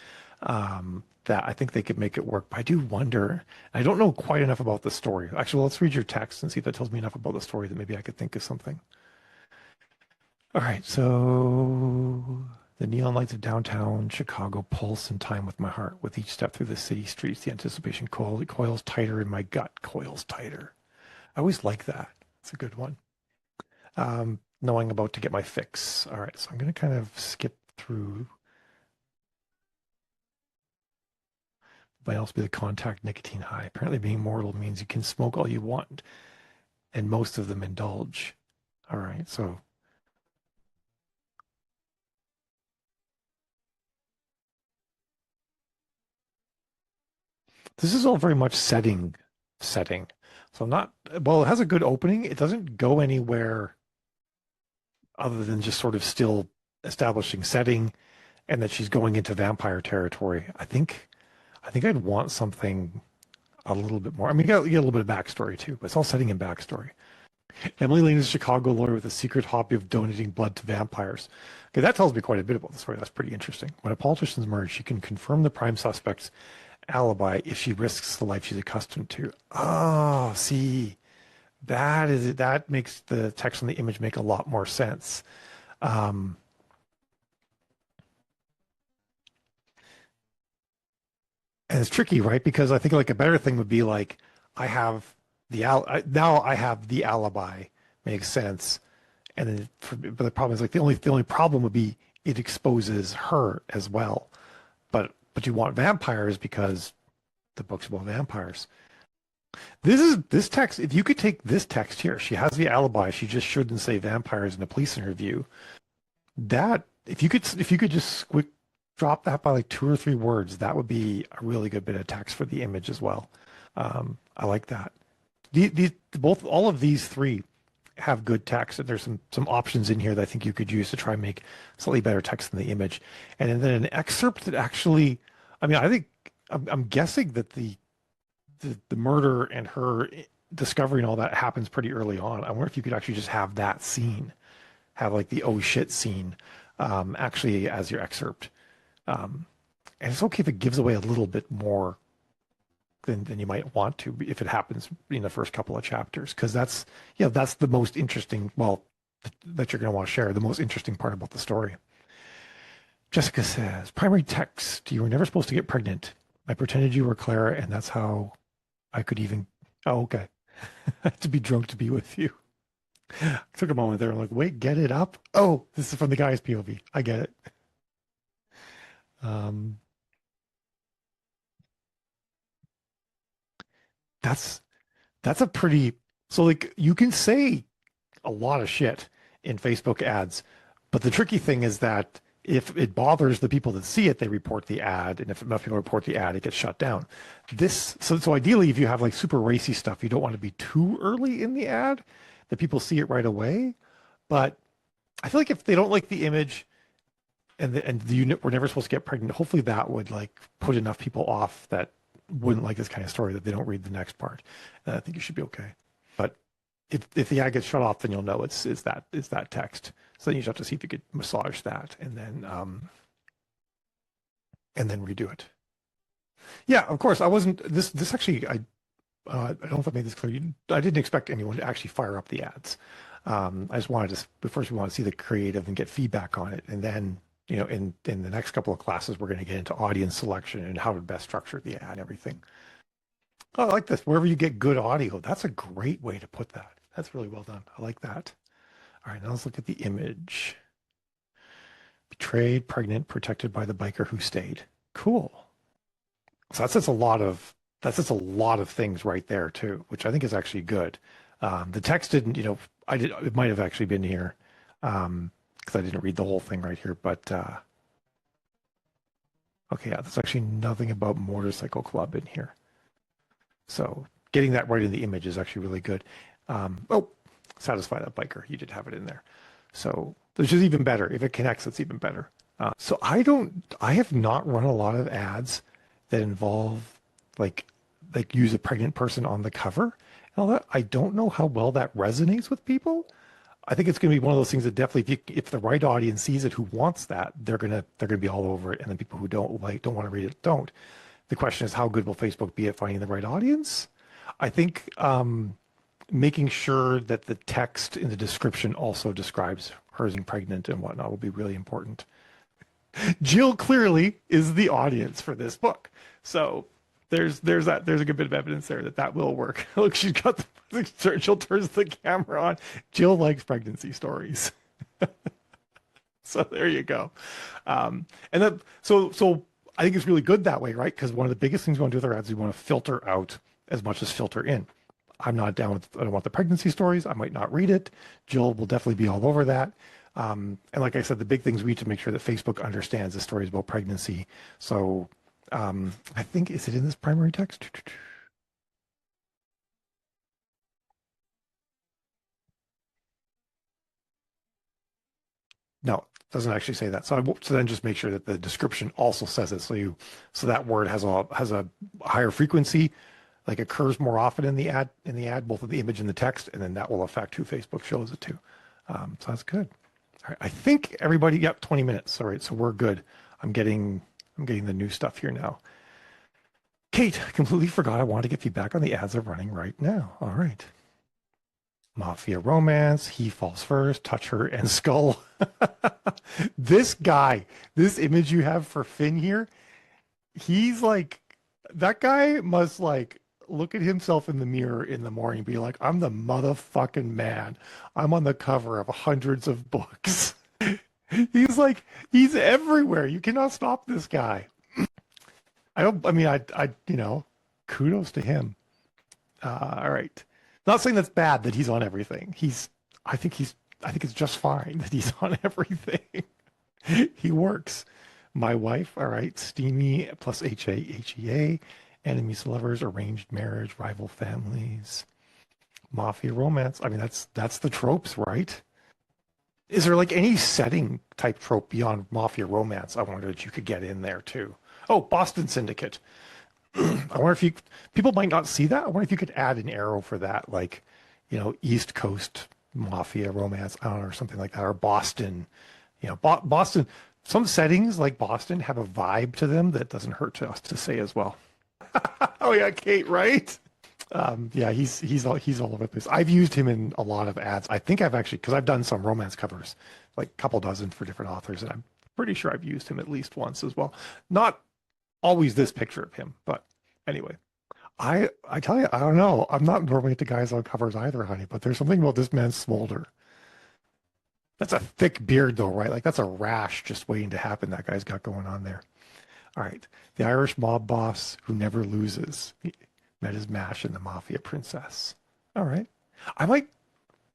that I think they could make it work. But I do wonder. I don't know quite enough about the story. Actually, well, let's read your text and see if that tells me enough about the story that maybe I could think of something. All right, so the neon lights of downtown Chicago pulse in time with my heart. With each step through the city streets, the anticipation coils tighter in my gut, coils tighter. I always like that. It's a good one. Knowing about to get my fix. All right, so I'm going to kind of skip through. Might also be the contact nicotine high. Apparently being mortal means you can smoke all you want, and most of them indulge. All right, so this is all very much setting. So not, well, it has a good opening. It doesn't go anywhere other than just sort of still establishing setting and that she's going into vampire territory. I think I'd want something a little bit more. I mean, you get a little bit of backstory too, but it's all setting in backstory. Emily Lane is a Chicago lawyer with a secret hobby of donating blood to vampires. Okay, that tells me quite a bit about the story. That's pretty interesting. When a politician's murdered, she can confirm the prime suspect's alibi if she risks the life she's accustomed to. Oh, see, that makes the text on the image make a lot more sense. And it's tricky, right? Because I think like a better thing would be like, I have now I have the alibi, makes sense. And then but the problem is like the only problem would be it exposes her as well. But you want vampires because the book's about vampires. This text. If you could take this text here, she has the alibi. She just shouldn't say vampires in a police interview. That if you could just quick drop that by like 2 or 3 words, that would be a really good bit of text for the image as well. I like that. All of these three have good text, and there's some options in here that I think you could use to try and make slightly better text than the image. And then an excerpt that actually, I mean, I think I'm guessing that the murder and her discovering all that happens pretty early on. I wonder if you could actually just have that scene, have like the oh shit scene, actually as your excerpt. And it's okay if it gives away a little bit more than you might want to if it happens in the first couple of chapters, because that's the most interesting, well, that you're going to want to share, the most interesting part about the story. Jessica says, primary text, you were never supposed to get pregnant. I pretended you were Clara, and that's how I could even, oh, okay. To be drunk to be with you. I took a moment there. I'm like, wait, get it up. Oh, this is from the guy's POV. I get it. That's That's a pretty, so like you can say a lot of shit in Facebook ads, but the tricky thing is that if it bothers the people that see it, they report the ad, and if enough people report the ad, it gets shut down. So ideally, if you have like super racy stuff, you don't want to be too early in the ad that people see it right away. But I feel like if they don't like the image and the unit were never supposed to get pregnant, hopefully that would like put enough people off that wouldn't like this kind of story that they don't read the next part. And I think you should be okay. But if the ad gets shut off, then you'll know it's that text. So then you just have to see if you could massage that and then redo it. Yeah, of course. I wasn't this actually. I don't know if I made this clear. I didn't expect anyone to actually fire up the ads. I just wanted to first we want to see the creative and get feedback on it, and then in the next couple of classes we're going to get into audience selection and how to best structure the ad and everything. Oh, I like this. Wherever you get good audio, that's a great way to put that. That's really well done. I like that. All right, now let's look at the image. Betrayed, pregnant, protected by the biker who stayed. Cool. So that's a lot of things right there too, which I think is actually good. The text didn't, it might have actually been here because I didn't read the whole thing right here, but okay, yeah, there's actually nothing about motorcycle club in here. So getting that right in the image is actually really good. Satisfy that biker. You did have it in there. So which is even better. If it connects, it's even better. So I have not run a lot of ads that involve like use a pregnant person on the cover and all that. I don't know how well that resonates with people. I think it's going to be one of those things that definitely, if the right audience sees it, who wants that, they're gonna be all over it, and then people who don't want to read it don't. The question is, how good will Facebook be at finding the right audience? I think making sure that the text in the description also describes her being pregnant and whatnot will be really important. Jill clearly is the audience for this book, so there's a good bit of evidence there that will work. Look, she's got Jill turns the camera on. Jill likes pregnancy stories. So there you go. And then so I think it's really good that way, right? Because one of the biggest things we want to do with our ads is we want to filter out as much as filter in. I'm not down with, I don't want the pregnancy stories. I might not read it. Jill will definitely be all over that. And like I said, the big things we need to make sure that Facebook understands the stories about pregnancy. So I think, is it in this primary text? No, it doesn't actually say that. So then just make sure that the description also says it. So that word has a higher frequency, like occurs more often in the ad, both of the image and the text, and then that will affect who Facebook shows it to. So that's good. All right, I think everybody, yep, 20 minutes. All right, so we're good. I'm getting the new stuff here now. Kate, I completely forgot I wanted to get feedback on the ads that are running right now. All right. Mafia romance, he falls first, touch her, and skull. This guy, this image you have for Finn here, he's like, that guy must like look at himself in the mirror in the morning and be like, I'm the motherfucking man. I'm on the cover of hundreds of books. He's everywhere. You cannot stop this guy. Kudos to him. All right. Not saying that's bad that he's on everything. I think it's just fine that he's on everything. He works. My wife, all right, steamy plus HEA, enemies to lovers, arranged marriage, rival families, mafia romance. I mean, that's the tropes, right? Is there like any setting type trope beyond mafia romance? I wonder that you could get in there too. Oh, Boston Syndicate. I wonder if people might not see that. I wonder if you could add an arrow for that, like, East Coast mafia romance, I don't know, or something like that, or Boston. Boston. Some settings like Boston have a vibe to them that doesn't hurt to us to say as well. Oh yeah, Kate, right? Yeah, he's all over the place. I've used him in a lot of ads. I think I've actually, because I've done some romance covers, like a couple dozen for different authors, and I'm pretty sure I've used him at least once as well. Not always this picture of him, but anyway. I tell you, I don't know. I'm not normally into guys on covers either, honey, but there's something about this man's smolder. That's a thick beard though, right? Like that's a rash just waiting to happen that guy's got going on there. All right. The Irish mob boss who never loses. Met his match in the Mafia Princess. All right. I might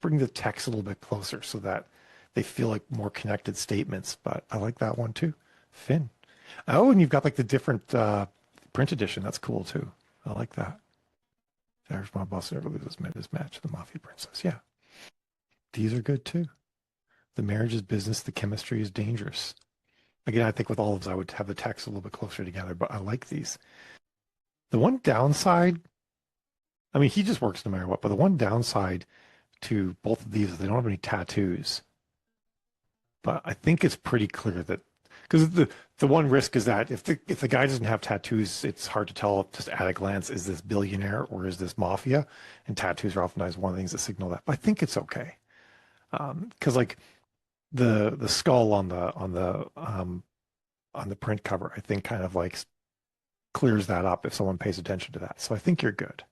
bring the text a little bit closer so that they feel like more connected statements, but I like that one too. Finn. Oh, and you've got like the different print edition. That's cool too. I like that. There's my boss never loses, met his match, the Mafia Princess. Yeah. These are good too. The marriage is business, the chemistry is dangerous. Again, I think with all of those, I would have the text a little bit closer together, but I like these. The one downside, I mean, he just works no matter what, but the one downside to both of these is they don't have any tattoos. But I think it's pretty clear that, because the one risk is that if the guy doesn't have tattoos, it's hard to tell just at a glance, is this billionaire or is this mafia? And tattoos are oftentimes one of the things that signal that. But I think it's okay. Because like the skull on the print cover, I think kind of like clears that up if someone pays attention to that. So I think you're good.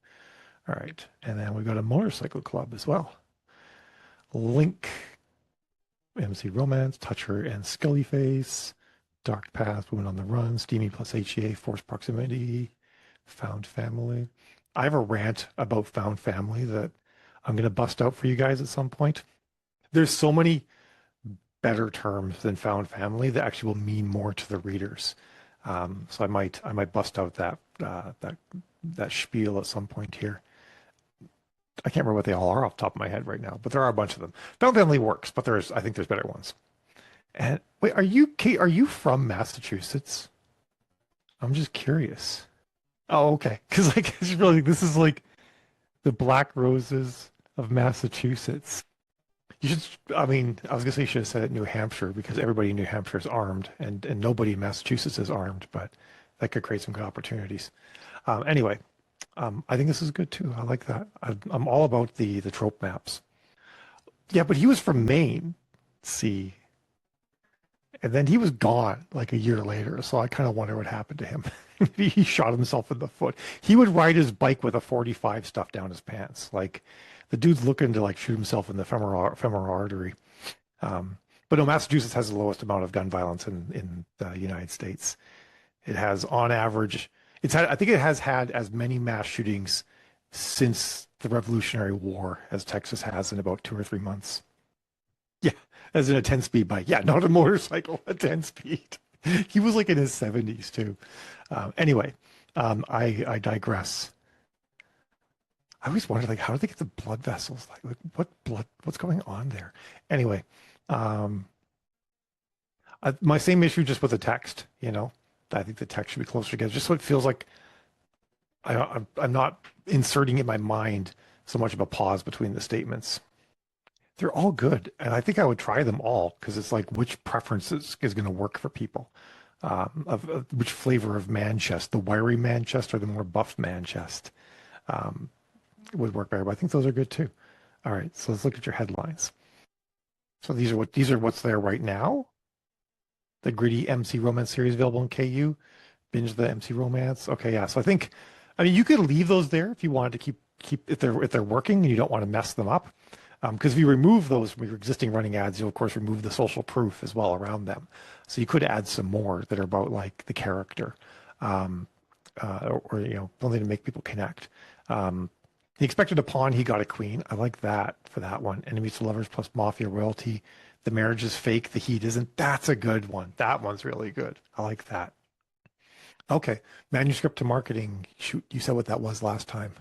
All right. And then we've got a motorcycle club as well. Link, MC Romance, Toucher and Scully Face, Dark Path, Women on the Run, Steamy plus HEA, Forced Proximity, Found Family. I have a rant about Found Family that I'm going to bust out for you guys at some point. There's so many better terms than Found Family that actually will mean more to the readers. So I might bust out that spiel at some point here. I can't remember what they all are off the top of my head right now, but there are a bunch of them. Found Family works, but I think there's better ones. And wait, Kate, are you from Massachusetts? I'm just curious. Oh, okay. Because like it's really, this is like the Black Roses of Massachusetts. You should, I mean, I was gonna say you should have said it New Hampshire because everybody in New Hampshire is armed and nobody in Massachusetts is armed, but that could create some good opportunities. Anyway, I think this is good too. I like that. I'm all about the trope maps. Yeah, but he was from Maine. See, and then he was gone like a year later. So I kind of wonder what happened to him. Maybe he shot himself in the foot. He would ride his bike with a 45 stuffed down his pants. Like the dude's looking to like shoot himself in the femoral artery. But no, Massachusetts has the lowest amount of gun violence in the United States. It has on average, I think it has had as many mass shootings since the Revolutionary War as Texas has in about 2 or 3 months. Yeah, as in a 10-speed bike. Yeah, not a motorcycle, a 10-speed. He was like in his 70s too. Anyway, I digress. I always wondered, like, how do they get the blood vessels? Like what's going on there? Anyway, my same issue just with the text, you know. I think the text should be closer together, just so it feels like I'm not inserting in my mind so much of a pause between the statements. They're all good, and I think I would try them all because it's like which preference is going to work for people, of which flavor of man chest, the wiry man chest or the more buff man chest, would work better. But I think those are good too. All right, so let's look at your headlines. So these are what's there right now. The gritty MC Romance series available in KU. Binge the MC Romance. Okay, yeah. So I mean, you could leave those there if you wanted to keep if they're working and you don't want to mess them up. Because if you remove those from your existing running ads, you'll of course remove the social proof as well around them. So you could add some more that are about like the character, or you know, something to make people connect. He expected a pawn, he got a queen. I like that for that one. Enemies to lovers plus mafia royalty. The marriage is fake, the heat isn't. That's a good one. That one's really good. I like that. Okay, manuscript to marketing. Shoot, you said what that was last time.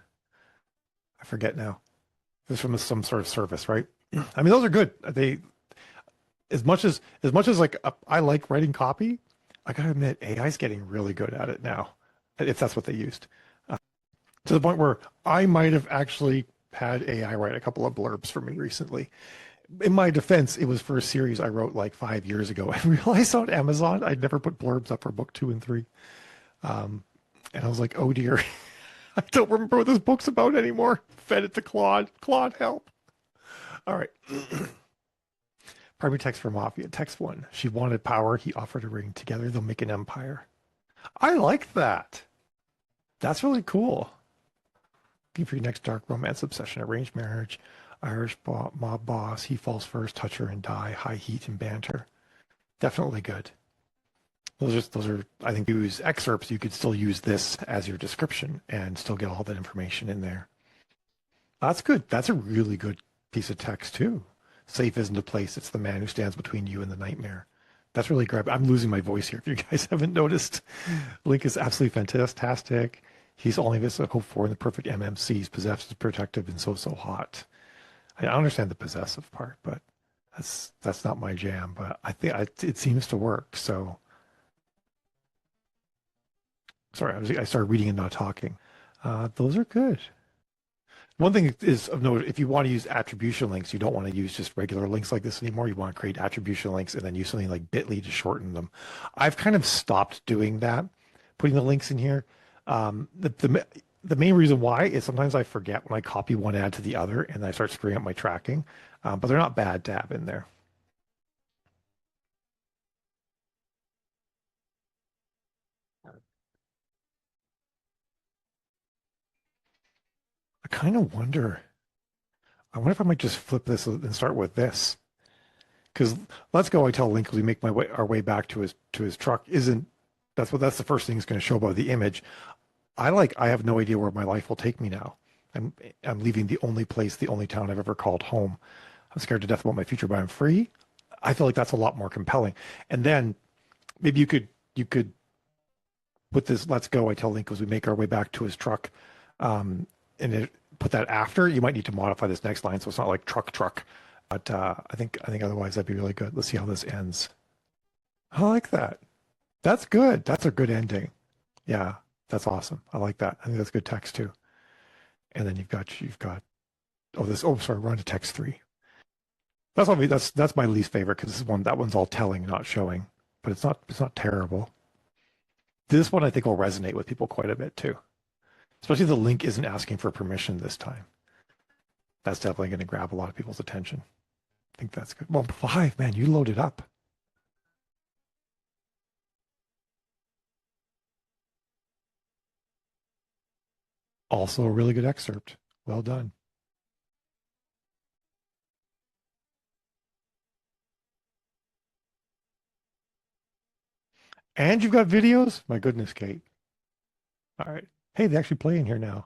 I forget now. It was from some sort of service, right? I mean, those are good. They, as much as like I like writing copy, I gotta admit, AI's getting really good at it now, if that's what they used. To the point where I might have actually had AI write a couple of blurbs for me recently. In my defense, it was for a series I wrote like 5 years ago. I realized on Amazon I'd never put blurbs up for book 2 and 3. And I was like, oh dear, I don't remember what this book's about anymore. Fed it to Claude. Claude, help. All right. Primary text for Mafia. Text 1. She wanted power. He offered a ring. Together they'll make an empire. I like that. That's really cool. Looking for your next dark romance obsession. Arranged marriage. Irish mob boss. He falls first. Touch her and die. High heat and banter. Definitely good. those are, I think, use excerpts. You could still use this as your description and still get all that information in there. That's good. That's a really good piece of text too. Safe isn't a place. It's the man who stands between you and the nightmare. That's really great. I'm losing my voice here. If you guys haven't noticed, Link is absolutely fantastic. He's only this I hope for in the perfect MMC. He's possessive, protective, and so hot. I understand the possessive part, but that's not my jam. But I think it seems to work. So sorry, I started reading and not talking. Those are good. One thing is of note, if you want to use attribution links, you don't want to use just regular links like this anymore. You want to create attribution links and then use something like Bitly to shorten them. I've kind of stopped doing that, putting the links in here. The main reason why is sometimes I forget when I copy one ad to the other and I start screwing up my tracking, but they're not bad to have in there. I kind of wonder. I wonder if I might just flip this and start with this, because let's go. I tell Link as we make our way back to his truck. That's the first thing he's going to show about the image. I have no idea where my life will take me now. I'm leaving the only town I've ever called home. I'm scared to death about my future, but I'm free. I feel like that's a lot more compelling. And then maybe you could put this "let's go." I tell Link as we make our way back to his truck, and put that after. You might need to modify this next line so it's not like truck. But I think otherwise that'd be really good. Let's see how this ends. I like that. That's good. That's a good ending. Yeah, that's awesome. I like that. I think that's good text too. And then you've got sorry, we're on to text 3. That's my least favorite because that one's all telling, not showing. But it's not terrible. This one I think will resonate with people quite a bit too. Especially the link isn't asking for permission this time. That's definitely going to grab a lot of people's attention. I think that's good. Well, 5, man, you loaded up. Also a really good excerpt. Well done. And you've got videos? My goodness, Kate. All right. Hey, they actually play in here now.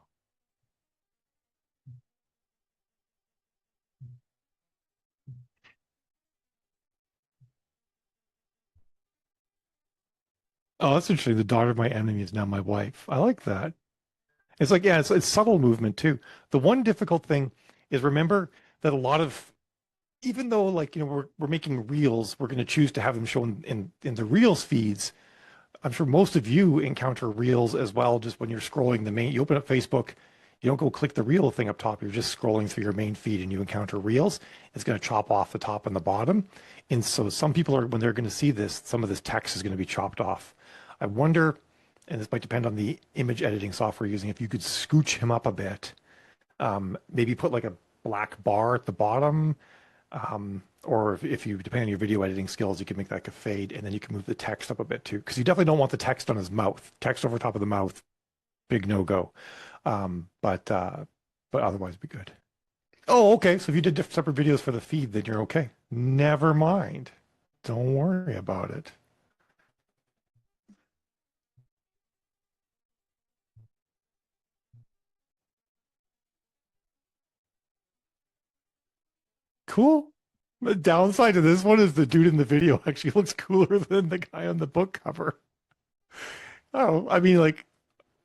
Oh, that's interesting. The daughter of my enemy is now my wife. I like that. It's like, yeah, it's subtle movement too. The one difficult thing is remember that a lot of, even though like, we're making reels, we're going to choose to have them shown in the reels feeds. I'm sure most of you encounter reels as well. Just when you're scrolling you open up Facebook, you don't go click the reel thing up top. You're just scrolling through your main feed and you encounter reels. It's going to chop off the top and the bottom. And so some people when they're going to see this, some of this text is going to be chopped off. I wonder, and this might depend on the image editing software you're using, if you could scooch him up a bit, maybe put like a black bar at the bottom, or if you, depending on your video editing skills, you can make that like a fade, and then you can move the text up a bit too, because you definitely don't want the text on his mouth. Text over top of the mouth, big no-go. But otherwise be good. Oh, okay. So if you did separate videos for the feed, then you're okay. Never mind. Don't worry about it. Cool. The downside to this one is the dude in the video actually looks cooler than the guy on the book cover. Oh, I mean, like,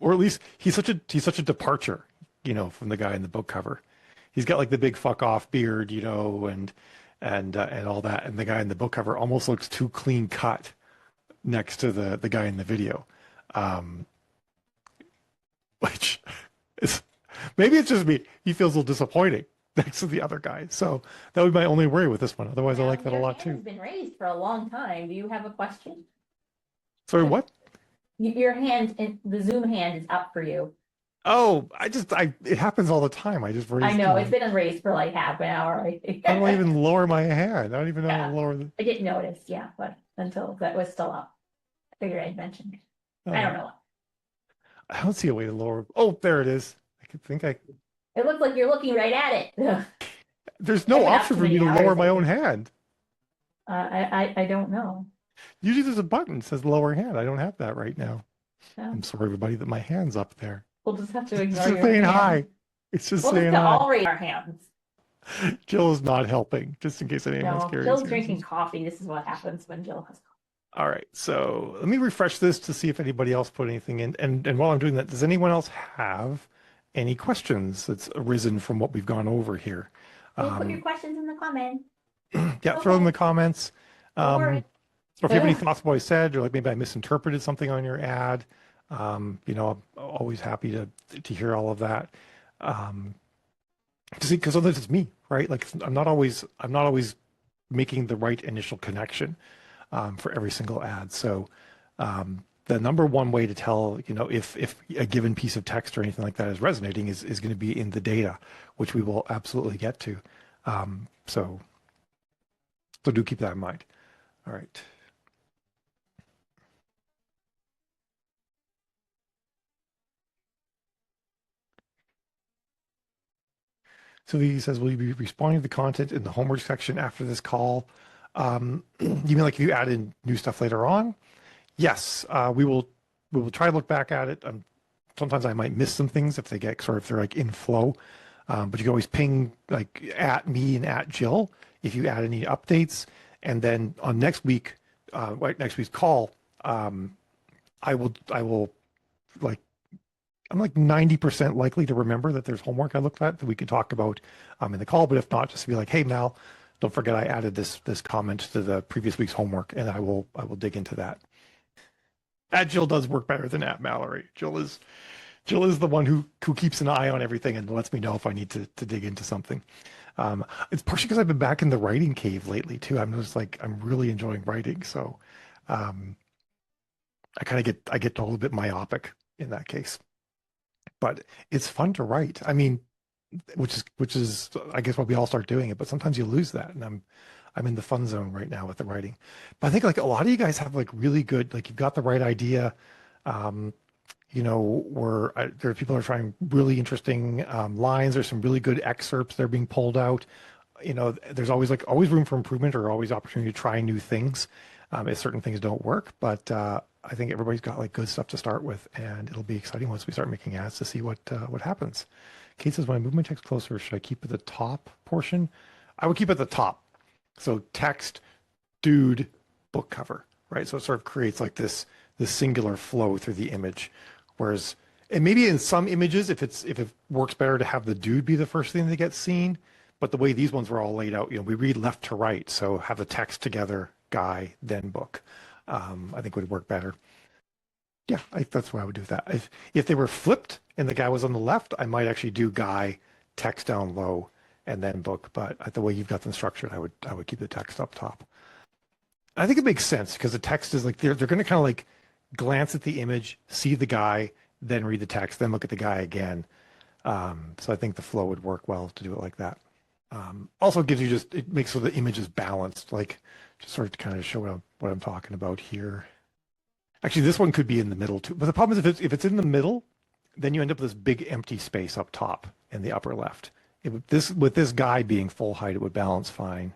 or at least he's such a departure, from the guy in the book cover. He's got like the big fuck off beard, and all that, and the guy in the book cover almost looks too clean cut next to the guy in the video, which is maybe it's just me. He feels a little disappointing next to the other guy. So that would be my only worry with this one. Otherwise, I like that a lot Your hand too. has been raised for a long time. Do you have a question? Sorry, what? Your hand, the Zoom hand is up for you. Oh, it happens all the time. I just raise. I know, it's been raised for like half an hour. How do I even lower my hand? I don't even know how to lower the. I didn't notice, yeah, but until that was still up. I figured I'd mention it. I don't know. I don't see a way to lower. Oh, there it is. It looks like you're looking right at it. There's no option for me to lower my own hand. I don't know. Usually there's a button that says lower hand. I don't have that right now. No. I'm sorry, everybody, that my hand's up there. We'll just have to It's ignore just your saying hand. hi. It's just We'll just saying to hi. all raise our hands. Jill is not helping, just in case anyone else No, carries. Jill's drinking coffee. This is what happens when Jill has coffee. All right, so let me refresh this to see if anybody else put anything in. And while I'm doing that, does anyone else have any questions that's arisen from what we've gone over here? Hey, put your questions in the comment. Yeah, throw them in the comments. Don't worry. Or if you have any thoughts about what I said, or like maybe I misinterpreted something on your ad, you know, I'm always happy to hear all of that. To see, because sometimes it's me, right? Like I'm not always making the right initial connection for every single ad. So the number one way to tell, you know, if a given piece of text or anything like that is resonating is going to be in the data, which we will absolutely get to. So do keep that in mind. All right. So he says, will you be responding to the content in the homework section after this call? You mean like if you add in new stuff later on? Yes, we will try to look back at it. Sometimes I might miss some things if they get sort of, they're like in flow. But you can always ping like at me and at Jill if you add any updates. And then on next week's call, I will like, I'm like 90% likely to remember that there's homework I looked at that we could talk about in the call. But if not, just be like, hey Mal, don't forget I added this comment to the previous week's homework, and I will dig into that. At Jill does work better than at Mallory. Jill is the one who keeps an eye on everything and lets me know if I need to dig into something. It's partially because I've been back in the writing cave lately too. I'm just like, I'm really enjoying writing. So I get a little bit myopic in that case, but it's fun to write. I mean, which is I guess why we all start doing it, but sometimes you lose that. And I'm in the fun zone right now with the writing. But I think like a lot of you guys have like really good, like you've got the right idea. You know, there are people who are trying really interesting lines. There's some really good excerpts that are being pulled out. You know, there's always room for improvement or always opportunity to try new things if certain things don't work. But I think everybody's got like good stuff to start with, and it'll be exciting once we start making ads to see what happens. Kate says, when I move my text closer, should I keep at the top portion? I would keep at the top. So text, dude, book cover, right? So it sort of creates like this singular flow through the image. Whereas, and maybe in some images, if it works better to have the dude be the first thing that gets seen, but the way these ones were all laid out, you know, we read left to right, so have the text together, guy, then book. I think would work better. Yeah, that's what I would do with that. If they were flipped and the guy was on the left, I might actually do guy, text down low, and then book. But the way you've got them structured, I would keep the text up top. I think it makes sense because the text is like they're going to kind of like glance at the image, see the guy, then read the text, then look at the guy again. So I think the flow would work well to do it like that. Also gives you it makes so the image is balanced, like just sort of kind of show what I'm talking about here. Actually, this one could be in the middle too. But the problem is if it's in the middle, then you end up with this big empty space up top in the upper left. With this guy being full height, it would balance fine.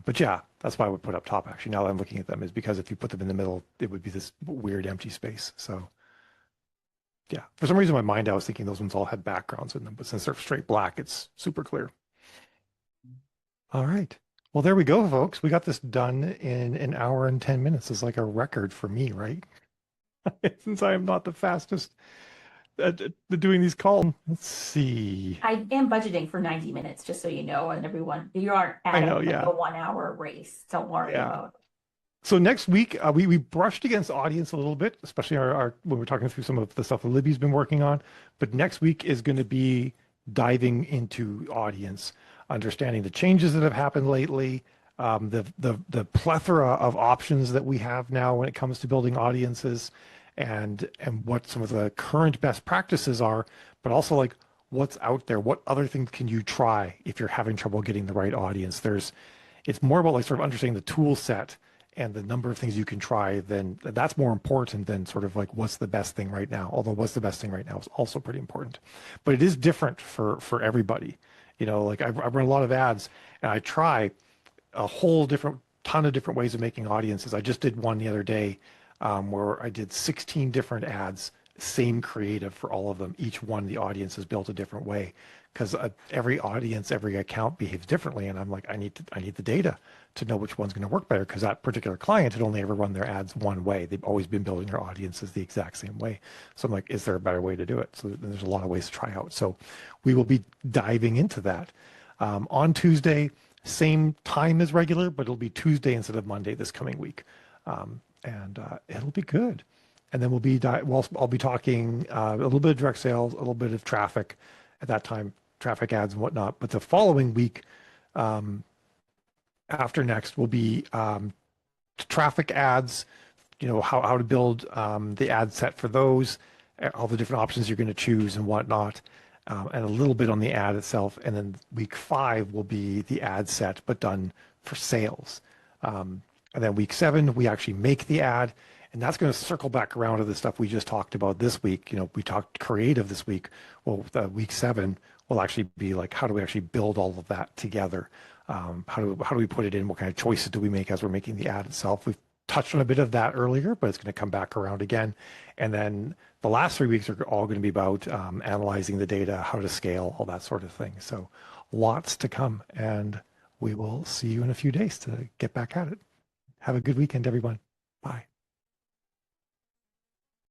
But yeah, that's why I would put up top actually. Now that I'm looking at them is because if you put them in the middle, it would be this weird empty space. So yeah, for some reason in my mind, I was thinking those ones all had backgrounds in them, but since they're straight black, it's super clear. All right. Well, there we go, folks. We got this done in an hour and 10 minutes. It's like a record for me, right? Since I am not the fastest at doing these calls. Let's see. I am budgeting for 90 minutes, just so you know, and everyone, you aren't at I know, like yeah. a 1 hour race. Don't worry about it. So next week, we brushed against audience a little bit, especially our when we're talking through some of the stuff that Libby's been working on. But next week is going to be diving into audience, understanding the changes that have happened lately, the plethora of options that we have now when it comes to building audiences, and what some of the current best practices are, but also like what's out there, what other things can you try if you're having trouble getting the right audience. It's more about like sort of understanding the tool set and the number of things you can try, then that's more important than sort of like what's the best thing right now. Although what's the best thing right now is also pretty important, but it is different for everybody. You know, like I run a lot of ads and I try a whole different ton of different ways of making audiences. I just did one the other day where I did 16 different ads, same creative for all of them. Each one, the audience is built a different way because every audience, every account behaves differently. And I'm like, I need the data to know which one's going to work better because that particular client had only ever run their ads one way. They've always been building their audiences the exact same way. So I'm like, is there a better way to do it? So there's a lot of ways to try out. So we will be diving into that on Tuesday. Same time as regular, but it'll be Tuesday instead of Monday this coming week. And it'll be good. And then I'll be talking a little bit of direct sales, a little bit of traffic at that time, traffic ads and whatnot. But the following week, after next, will be traffic ads, how to build the ad set for those, all the different options you're going to choose and whatnot. And a little bit on the ad itself. And then week 5 will be the ad set, but done for sales. And then week 7, we actually make the ad. And that's going to circle back around to the stuff we just talked about this week. We talked creative this week. Well, week 7 will actually be like, how do we actually build all of that together? How do we put it in? What kind of choices do we make as we're making the ad itself? We've touched on a bit of that earlier, but it's going to come back around again. And then the last 3 weeks are all going to be about analyzing the data, how to scale, all that sort of thing. So lots to come, and we will see you in a few days to get back at it. Have a good weekend, everyone. Bye.